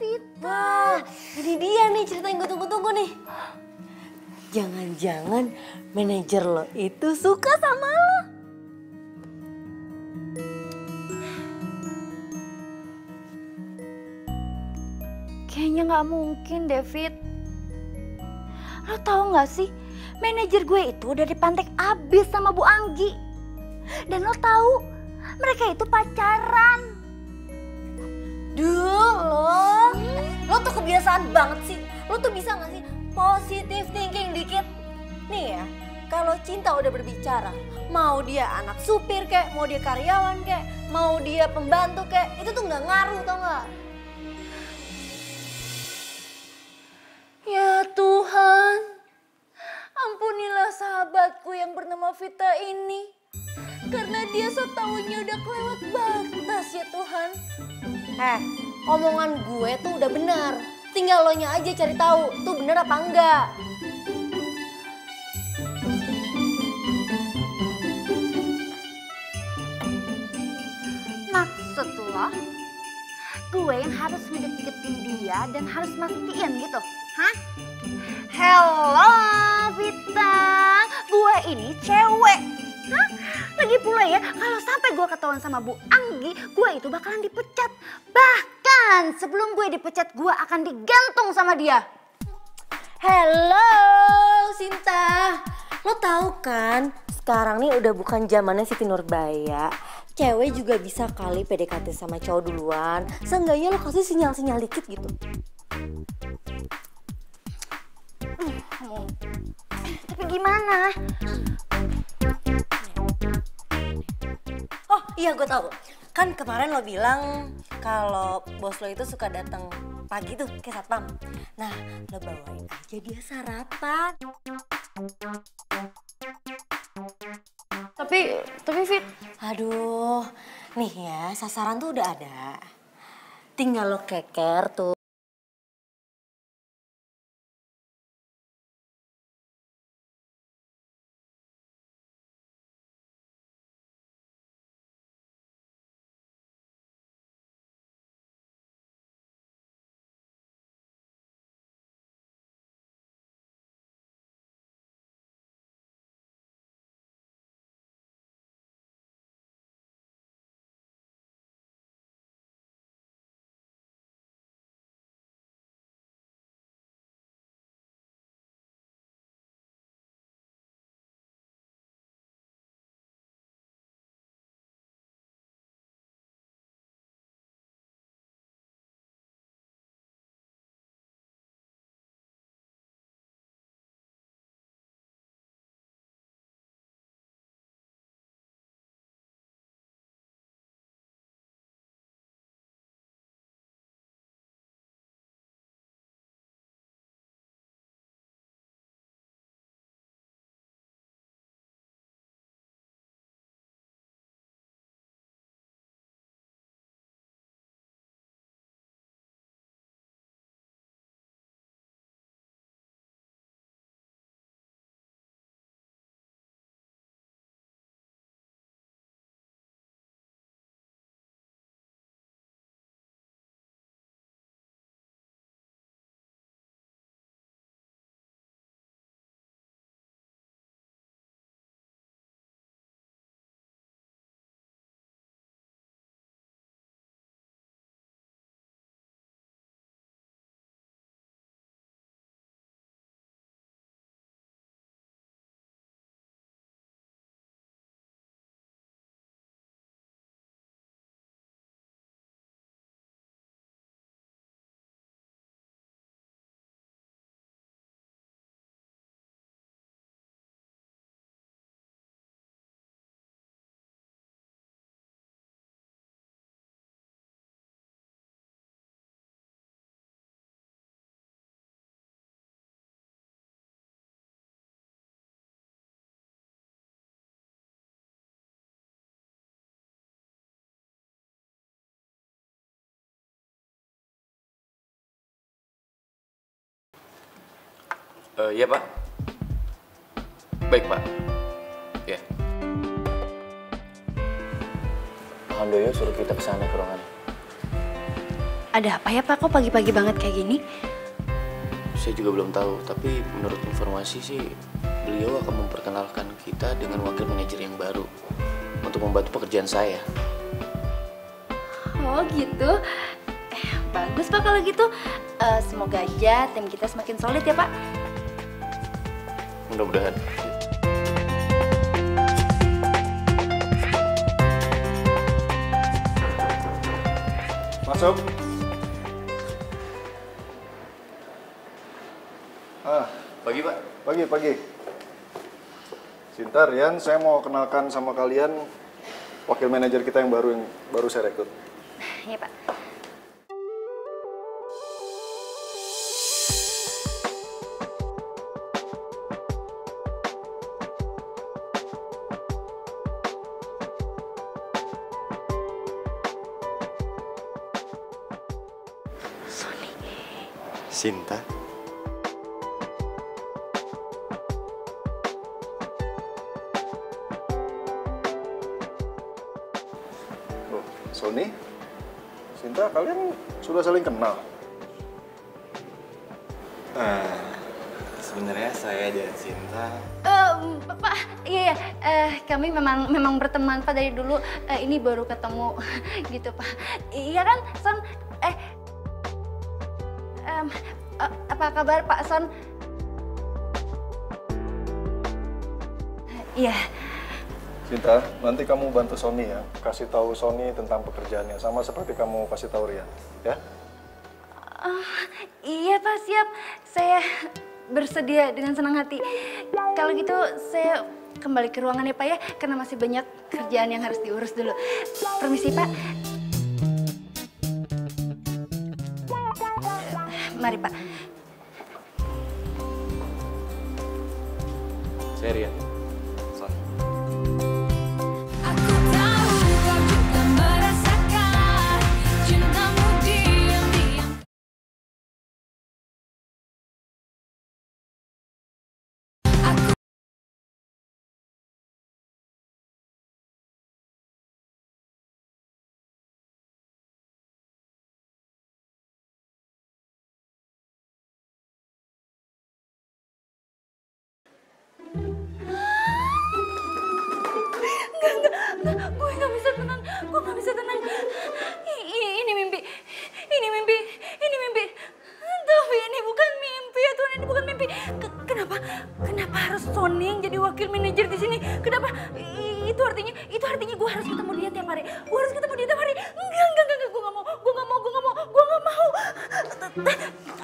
[SPEAKER 1] Vita.
[SPEAKER 6] Wah, ini dia nih cerita yang gue tunggu-tunggu nih. Jangan-jangan manajer lo itu suka sama lo.
[SPEAKER 1] Kayaknya nggak mungkin, David. Lo tahu nggak sih, manajer gue itu udah dipantek abis sama Bu Anggi. Dan lo tahu, mereka itu pacaran.
[SPEAKER 6] Duh, lo tuh kebiasaan banget sih. Lo tuh bisa gak sih positive thinking dikit? Nih ya, kalau cinta udah berbicara, mau dia anak supir kek, mau dia karyawan kek, mau dia pembantu kek, itu tuh gak ngaruh, tau gak?
[SPEAKER 1] Ya Tuhan, ampunilah sahabatku yang bernama Vita ini. Karena dia setaunya udah kelewat batas ya Tuhan.
[SPEAKER 6] Omongan gue tuh udah benar. Tinggal lo nya aja cari tahu tuh bener apa enggak.
[SPEAKER 1] Maksud lo, gue yang harus ngedeketin dia dan harus mastiin gitu, hah? Hello Vita, gue ini cewek. Hah? Lagi pula ya, kalau sampai gue ketahuan sama Bu Anggi, gue itu bakalan dipecat. Bahkan sebelum gue dipecat, gue akan digantung sama dia.
[SPEAKER 6] Hello Sinta, lo tahu kan sekarang nih udah bukan zamannya Siti Nurbaya. Cewek juga bisa kali PDKT sama cowok duluan. Seenggaknya lo kasih sinyal-sinyal dikit gitu.
[SPEAKER 1] Tapi gimana?
[SPEAKER 6] Oh iya gue tahu. Kan kemarin lo bilang kalau bos lo itu suka datang pagi tuh ke satpam. Nah lo bawain aja dia sarapan.
[SPEAKER 1] Tapi Fit.
[SPEAKER 6] Aduh, nih ya sasaran tuh udah ada. Tinggal lo keker tuh.
[SPEAKER 4] Iya Pak. Baik Pak. Ya. Pak Handoyo suruh kita ke sana ke ruangan.
[SPEAKER 1] Ada apa ya Pak? Kok pagi-pagi banget kayak gini?
[SPEAKER 4] Saya juga belum tahu, tapi menurut informasi sih beliau akan memperkenalkan kita dengan wakil manajer yang baru untuk membantu pekerjaan saya.
[SPEAKER 1] Oh gitu. Bagus Pak kalau gitu. Semoga aja tim kita semakin solid ya Pak.
[SPEAKER 4] Mudah-mudahan.
[SPEAKER 3] Masuk.
[SPEAKER 4] Pagi Pak.
[SPEAKER 3] Pagi. Sinta, Rian, saya mau kenalkan sama kalian wakil manajer kita yang baru saya rekrut.
[SPEAKER 1] Iya Pak.
[SPEAKER 4] Sinta.
[SPEAKER 3] Oh, Sony, Sinta, kalian sudah saling kenal?
[SPEAKER 11] Sebenarnya saya dan Sinta.
[SPEAKER 1] Pak, iya, kami memang berteman Pak dari dulu. Ini baru ketemu gitu Pak. Iya kan, Son? Apa kabar Pak Son? Iya.
[SPEAKER 3] Sinta, nanti kamu bantu Sony ya, kasih tahu Sony tentang pekerjaannya, sama seperti kamu kasih tahu Rian, ya?
[SPEAKER 1] Iya Pak, siap. Saya bersedia dengan senang hati. Kalau gitu saya kembali ke ruangan ya Pak ya, karena masih banyak kerjaan yang harus diurus dulu. Permisi Pak. Mari Pak.
[SPEAKER 4] Saya Rian.
[SPEAKER 8] Aku tahu kau juga merasakan cintamu diam-diam.
[SPEAKER 1] Enggak, gue nggak bisa tenang. Ini mimpi. Tapi ini bukan mimpi ya Tuhan, ini bukan mimpi. Kenapa harus Sony yang jadi wakil manajer di sini? Kenapa? Itu artinya gue harus ketemu dia tiap hari. Enggak, gue nggak mau.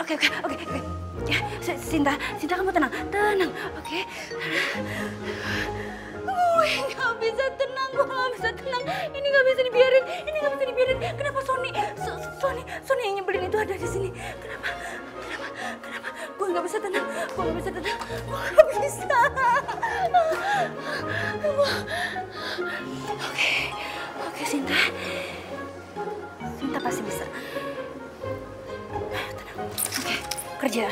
[SPEAKER 1] Oke. Ya, Sinta kamu tenang. Oke. Gue nggak bisa tenang. Ini nggak bisa dibiarin. Kenapa Sony yang nyebelin itu ada di sini? Kenapa? Gue nggak bisa tenang. Gue nggak bisa. Oke, Sinta pasti bisa. Tenang. Oke, kerja.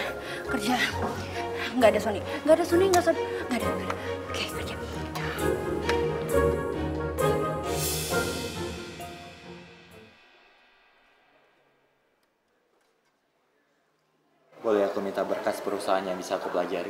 [SPEAKER 1] Nggak ada Sony. Nggak ada. Oke, kerja.
[SPEAKER 11] Boleh aku minta berkas perusahaan yang bisa aku pelajari?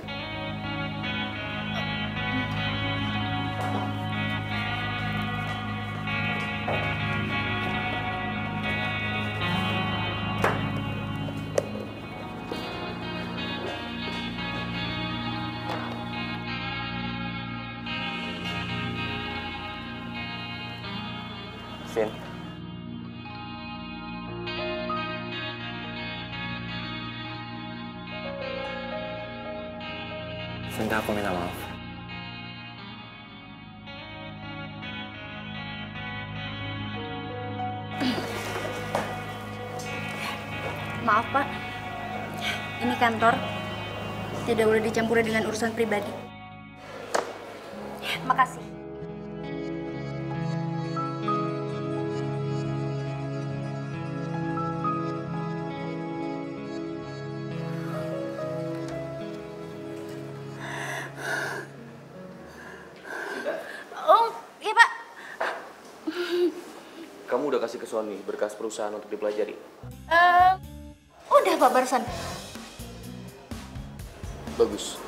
[SPEAKER 4] Sin.
[SPEAKER 11] Sinta, aku minta maaf.
[SPEAKER 1] Maaf Pak, ini kantor. Tidak boleh dicampuri dengan urusan pribadi. Makasih.
[SPEAKER 4] kasih ke Sony berkas perusahaan untuk dipelajari.
[SPEAKER 6] Udah Pak barusan.
[SPEAKER 4] Bagus.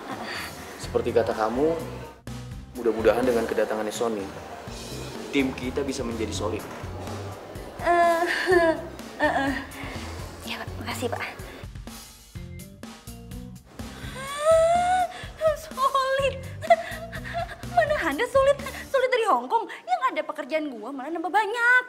[SPEAKER 4] Seperti kata kamu, mudah-mudahan dengan kedatangannya Sony, tim kita bisa menjadi solid.
[SPEAKER 1] Ya Pak, makasih Pak. Solid. Mana ada solid dari Hongkong. Yang ada pekerjaan gua malah nambah banyak.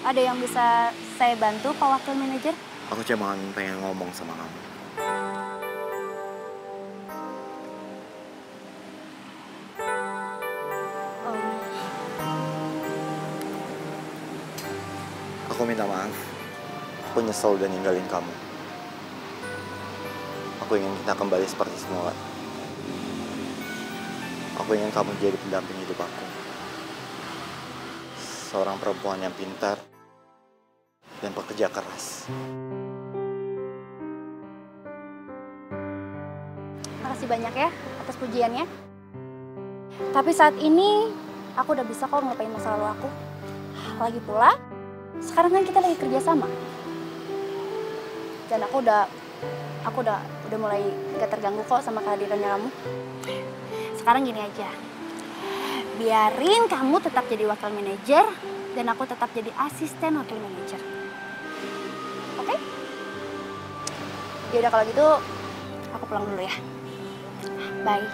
[SPEAKER 1] Ada yang bisa saya bantu, Pak Wakil Manajer?
[SPEAKER 11] Aku cuma pengen ngomong sama kamu. Aku minta maaf. Aku nyesel udah ninggalin kamu. Aku ingin kita kembali seperti semula. Aku ingin kamu jadi pendamping hidup aku. Seorang perempuan yang pintar dan pekerja keras.
[SPEAKER 1] Makasih banyak ya atas pujiannya. Tapi saat ini aku udah bisa kok ngelupain masa lalu aku. Lagi pula, sekarang kan kita lagi kerja sama. Dan aku udah mulai gak terganggu kok sama kehadirannya kamu. Sekarang gini aja. Biarin kamu tetap jadi wakil manajer dan aku tetap jadi asisten wakil manajer. Oke? Ya udah kalau gitu aku pulang dulu ya. Bye.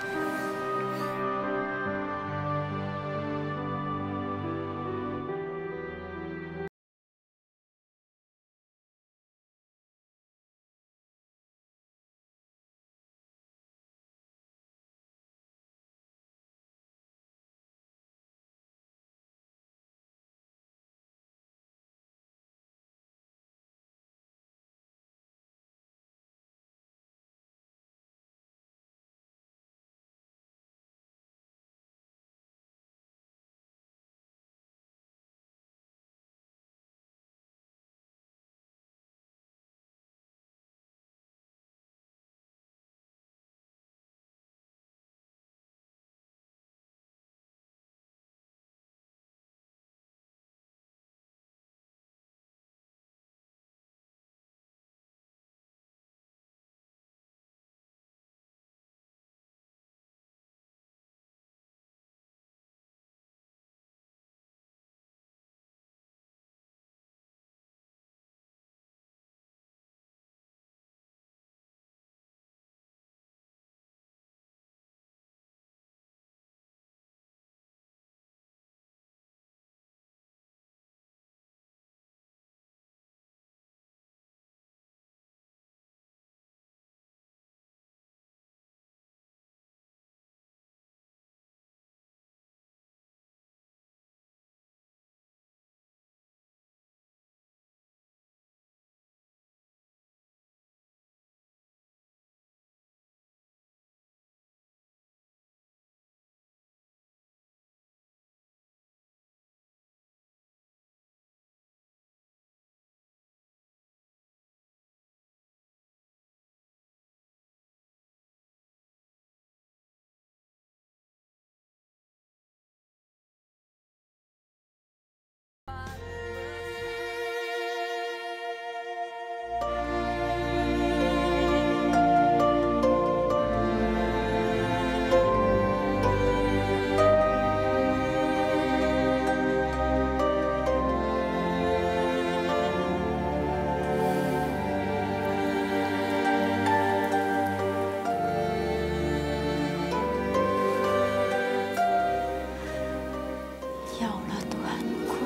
[SPEAKER 2] Ya Allah Tuhanku,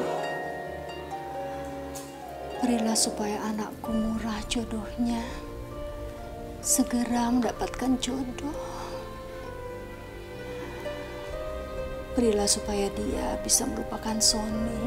[SPEAKER 2] berilah supaya anakku murah jodohnya, segera mendapatkan jodoh. Berilah supaya dia bisa melupakan Sony.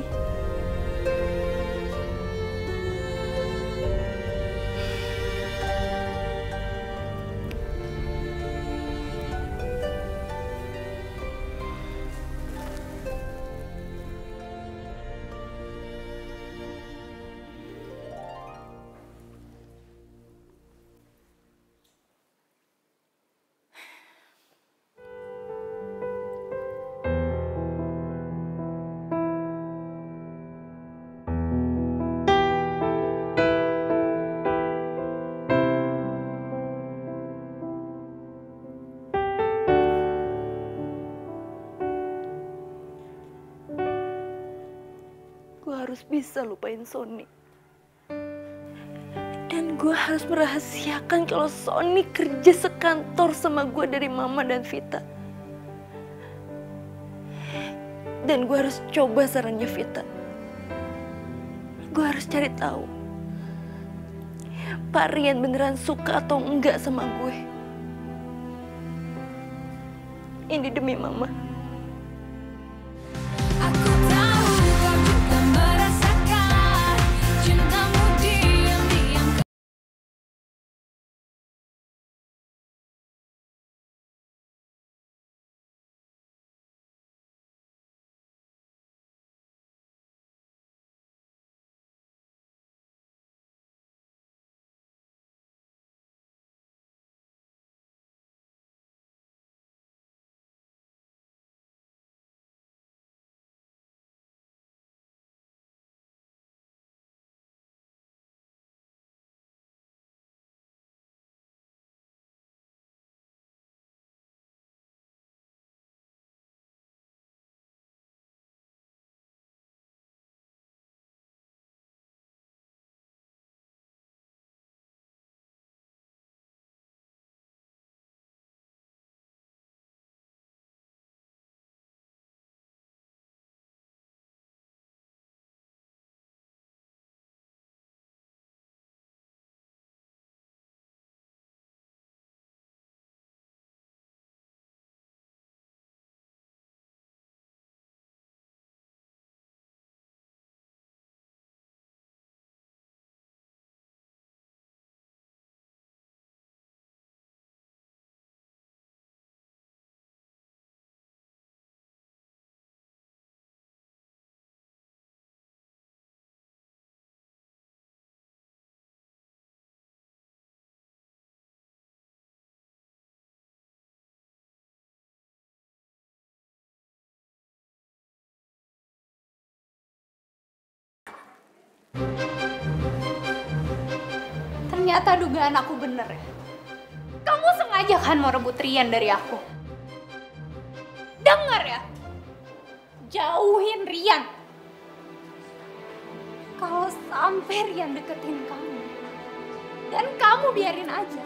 [SPEAKER 6] Gue harus bisa lupain Sony. Dan gue harus merahasiakan kalau Sony kerja sekantor sama gue dari Mama dan Vita. Dan gue harus coba sarannya Vita. Gue harus cari tahu Pak Rian beneran suka atau enggak sama gue. Ini demi Mama.
[SPEAKER 5] Ternyata dugaan aku bener ya. Kamu sengaja kan mau rebut Rian dari aku? Dengar ya, jauhin Rian. Kalau sampai Rian deketin kamu, dan kamu biarin aja,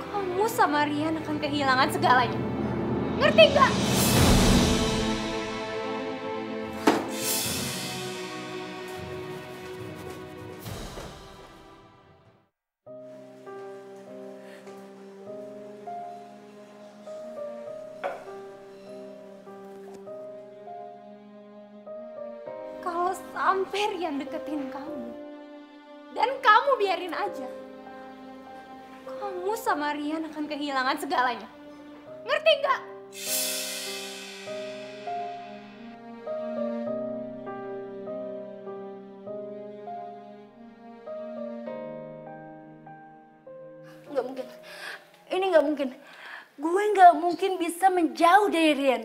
[SPEAKER 5] kamu sama Rian akan kehilangan segalanya. Ngerti gak? Kalau sampai Rian deketin kamu, dan kamu biarin aja, kamu sama Rian akan kehilangan segalanya. Ngerti gak?
[SPEAKER 1] Nggak mungkin. Ini nggak mungkin. Gue nggak mungkin bisa menjauh dari Rian.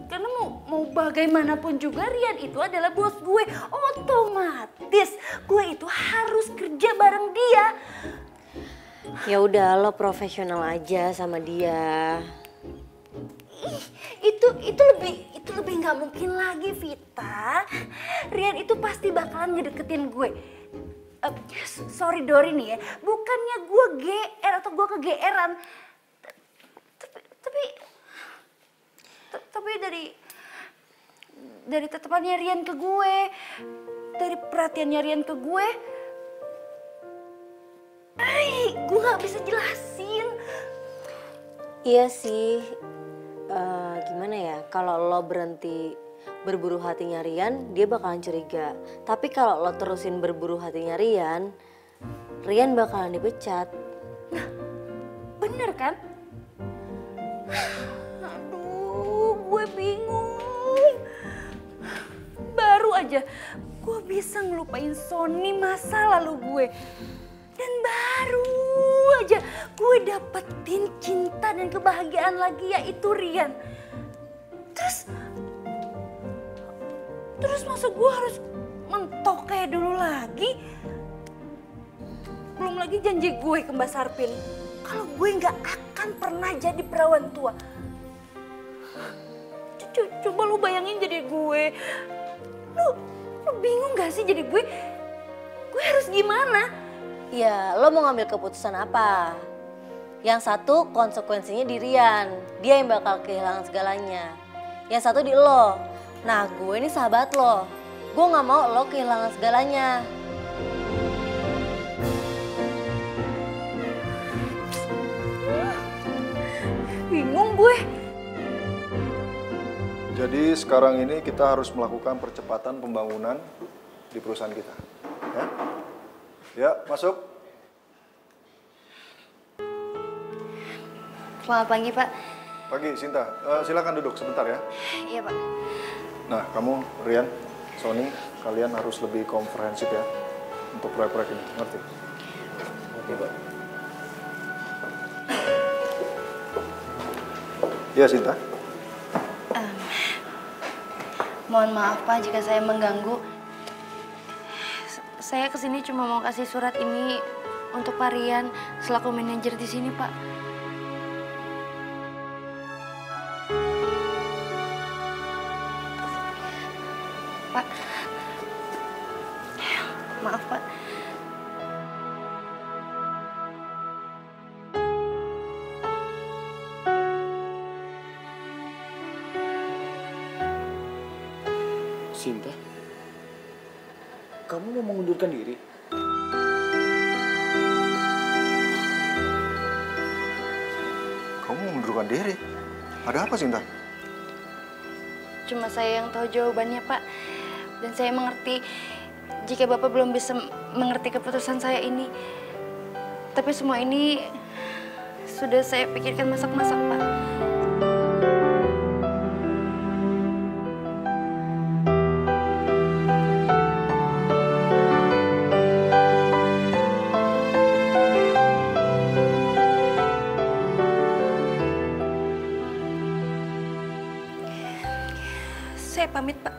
[SPEAKER 1] Karena mau bagaimanapun juga Rian itu adalah bos gue. Otomatis gue itu harus kerja bareng dia.
[SPEAKER 6] Ya udah, lo profesional aja sama dia.
[SPEAKER 1] Itu lebih nggak mungkin lagi, Vita. Rian itu pasti bakalan ngedeketin gue. Sorry Dori nih ya, bukannya gue GR atau gue kegeeran. Tapi dari tatapannya Rian ke gue, dari perhatiannya Rian ke gue gak bisa jelasin.
[SPEAKER 6] Iya sih, gimana ya, kalau lo berhenti berburu hatinya Rian, dia bakalan curiga. Tapi kalau lo terusin berburu hatinya Rian bakalan dipecat.
[SPEAKER 1] Nah, bener kan? Aduh, gue bingung. Baru aja gue bisa ngelupain Sony masa lalu gue. Dan baru aja gue dapetin cinta dan kebahagiaan lagi, yaitu Rian. Terus masa gue harus mentok kayak dulu lagi? Belum lagi janji gue ke Mbak Sarpin kalau gue nggak akan pernah jadi perawan tua. Coba lu bayangin jadi gue. Lu bingung gak sih jadi gue? Gue harus gimana?
[SPEAKER 6] Ya, lo mau ngambil keputusan apa? Yang satu konsekuensinya di Rian, dia yang bakal kehilangan segalanya. Yang satu di lo. Nah, gue ini sahabat lo. Gue gak mau lo kehilangan segalanya.
[SPEAKER 1] Bingung gue.
[SPEAKER 3] Jadi sekarang ini kita harus melakukan percepatan pembangunan di perusahaan kita. Ya, ya masuk.
[SPEAKER 1] Selamat pagi, Pak.
[SPEAKER 3] Pagi, Sinta. Silakan duduk sebentar ya.
[SPEAKER 1] Iya, Pak.
[SPEAKER 3] Nah, kamu, Rian, Sony, kalian harus lebih komprehensif ya untuk proyek-proyek ini. Ngerti?
[SPEAKER 11] Oke, Pak.
[SPEAKER 3] Iya, Sinta.
[SPEAKER 1] Mohon maaf, Pak, jika saya mengganggu. Saya kesini cuma mau kasih surat ini untuk Pak Rian selaku manajer di sini, Pak. Pak, maaf, Pak.
[SPEAKER 11] Sinta, kamu mau mengundurkan diri?
[SPEAKER 3] Kamu mengundurkan diri? Ada apa, Sinta?
[SPEAKER 1] Cuma saya yang tahu jawabannya, Pak. Dan saya mengerti jika Bapak belum bisa mengerti keputusan saya ini. Tapi semua ini sudah saya pikirkan masak-masak, Pak. Saya pamit, Pak.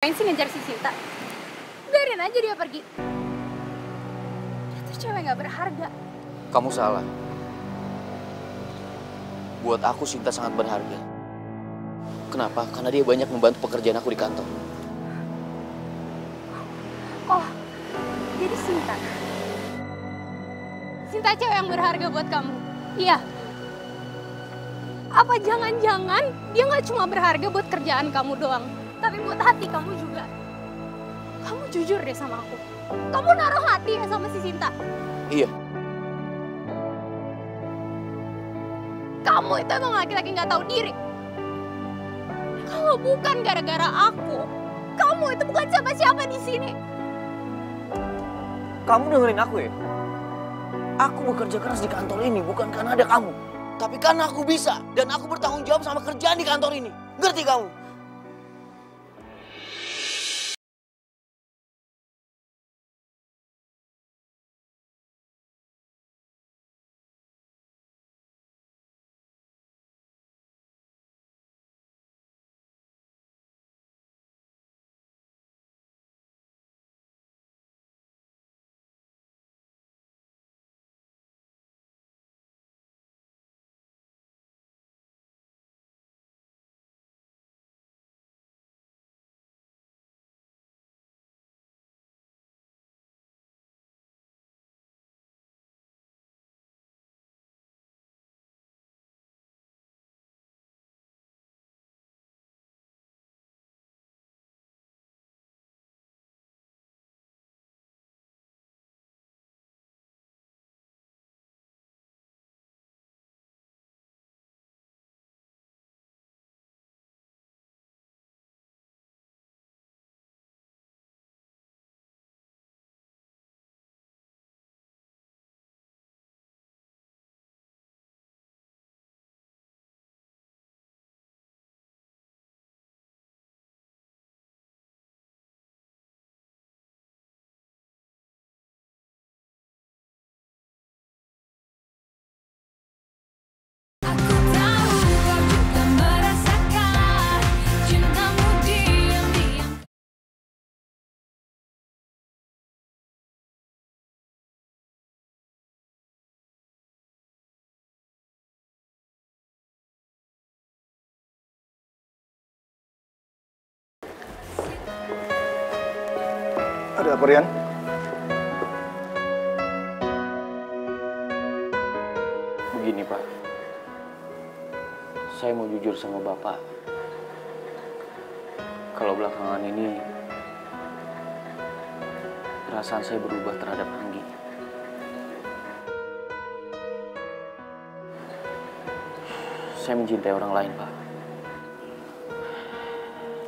[SPEAKER 5] Ngapain sih ngejar si Sinta? Biarin aja dia pergi. Dia tuh cewek gak berharga.
[SPEAKER 4] Kamu salah. Buat aku Sinta sangat berharga. Kenapa? Karena dia banyak membantu pekerjaan aku di kantor.
[SPEAKER 5] Oh, jadi Sinta. Sinta cewek yang berharga buat kamu. Iya. Apa jangan-jangan dia gak cuma berharga buat kerjaan kamu doang, tapi buat hati kamu juga. Kamu jujur deh sama aku. Kamu naruh hati ya sama si Sinta.
[SPEAKER 4] Iya.
[SPEAKER 5] Kamu itu emang laki-laki gak tahu diri. Kalau bukan gara-gara aku, kamu itu bukan siapa-siapa di sini.
[SPEAKER 4] Kamu dengerin aku ya? Aku bekerja keras di kantor ini bukan karena ada kamu. Tapi karena aku bisa dan aku bertanggung jawab sama kerjaan di kantor ini. Ngerti kamu?
[SPEAKER 3] Ada apa, Rian?
[SPEAKER 4] Begini, Pak. Saya mau jujur sama Bapak. Kalau belakangan ini perasaan saya berubah terhadap Anggi. Saya mencintai orang lain, Pak.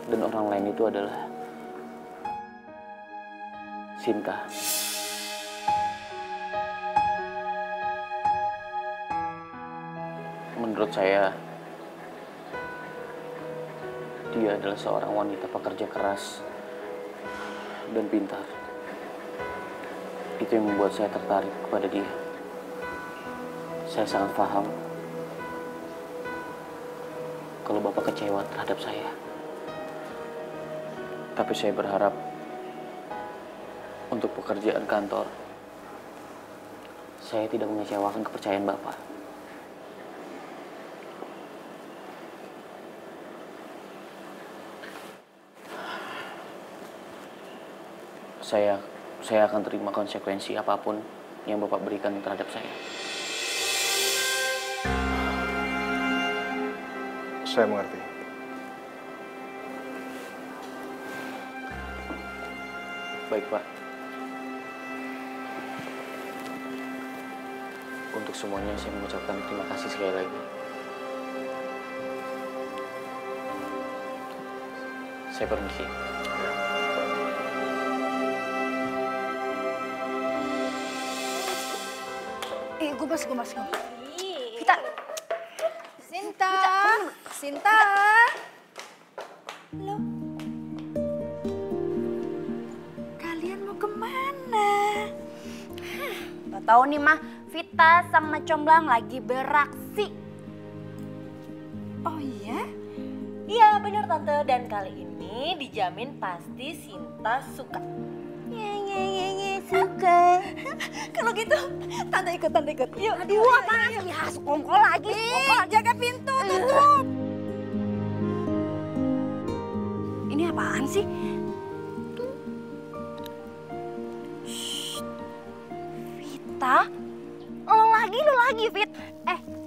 [SPEAKER 4] Dan orang lain itu adalah Sinta. Menurut saya, dia adalah seorang wanita pekerja keras dan pintar. Itu yang membuat saya tertarik kepada dia. Saya sangat paham kalau Bapak kecewa terhadap saya. Tapi saya berharap untuk pekerjaan kantor, saya tidak mengecewakan kepercayaan Bapak. Saya akan terima konsekuensi apapun yang Bapak berikan terhadap saya.
[SPEAKER 3] Saya mengerti.
[SPEAKER 4] Baik, Pak. Untuk semuanya saya mengucapkan terima kasih sekali lagi. Saya permisi.
[SPEAKER 1] Gue masuk. Vita.
[SPEAKER 2] Sinta. Sinta.
[SPEAKER 1] Loh. Kalian mau kemana? Gak tahu nih mah, Vita sama Comblang lagi beraksi.
[SPEAKER 6] Oh iya? Iya benar Tante, dan kali ini ini dijamin pasti Sinta suka. Suka. Kalau gitu, tante ikut. Yuk.
[SPEAKER 1] Aduh, apaan sih? Ya, sekongkol lagi.
[SPEAKER 6] Jaga pintu, tutup.
[SPEAKER 1] Ini apaan sih? Vita? Lo lagi, Fit.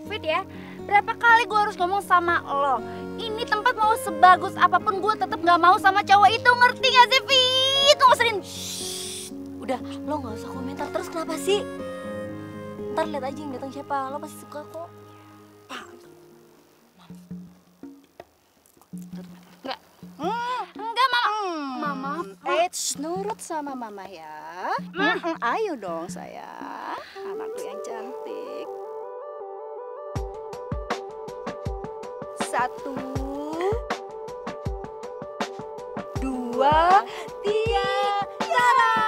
[SPEAKER 1] Fit ya, berapa kali gue harus ngomong sama lo? Ini tempat mau sebagus apapun gue tetap nggak mau sama cowok itu, ngerti gak sih, Fit? Lo ngeselin.
[SPEAKER 6] Udah, lo gak usah komentar terus, kenapa sih? Ntar lihat aja yang datang siapa, lo pasti suka kok.
[SPEAKER 1] Enggak, Mama.
[SPEAKER 2] Nurut sama mama ya. Ayo dong sayang, anakku yang cantik. 1, 2, 3, jalan!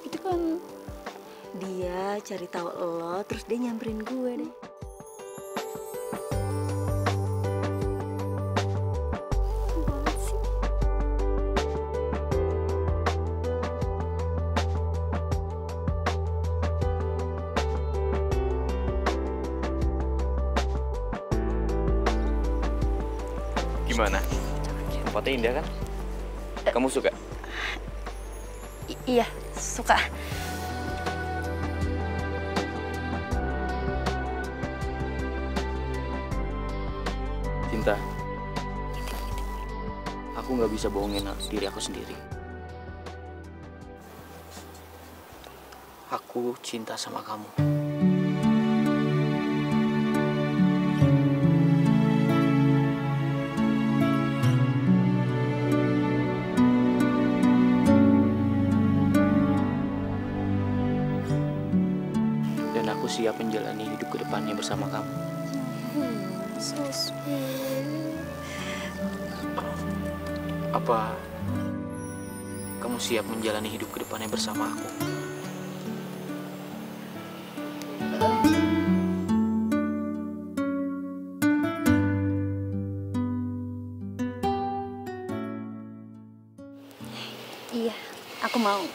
[SPEAKER 6] Itu kan dia cari tahu lo, terus dia nyamperin gue deh.
[SPEAKER 11] Gimana? Tempatnya indah kan? Kamu suka?
[SPEAKER 1] Iya, suka.
[SPEAKER 4] Cinta, aku nggak bisa bohongin diri aku sendiri. Aku cinta sama kamu. Dan aku siap menjalani hidup ke depannya bersama kamu.
[SPEAKER 2] So sweet.
[SPEAKER 4] Apa kamu siap menjalani hidup ke depannya bersama aku?
[SPEAKER 1] Iya, aku mau.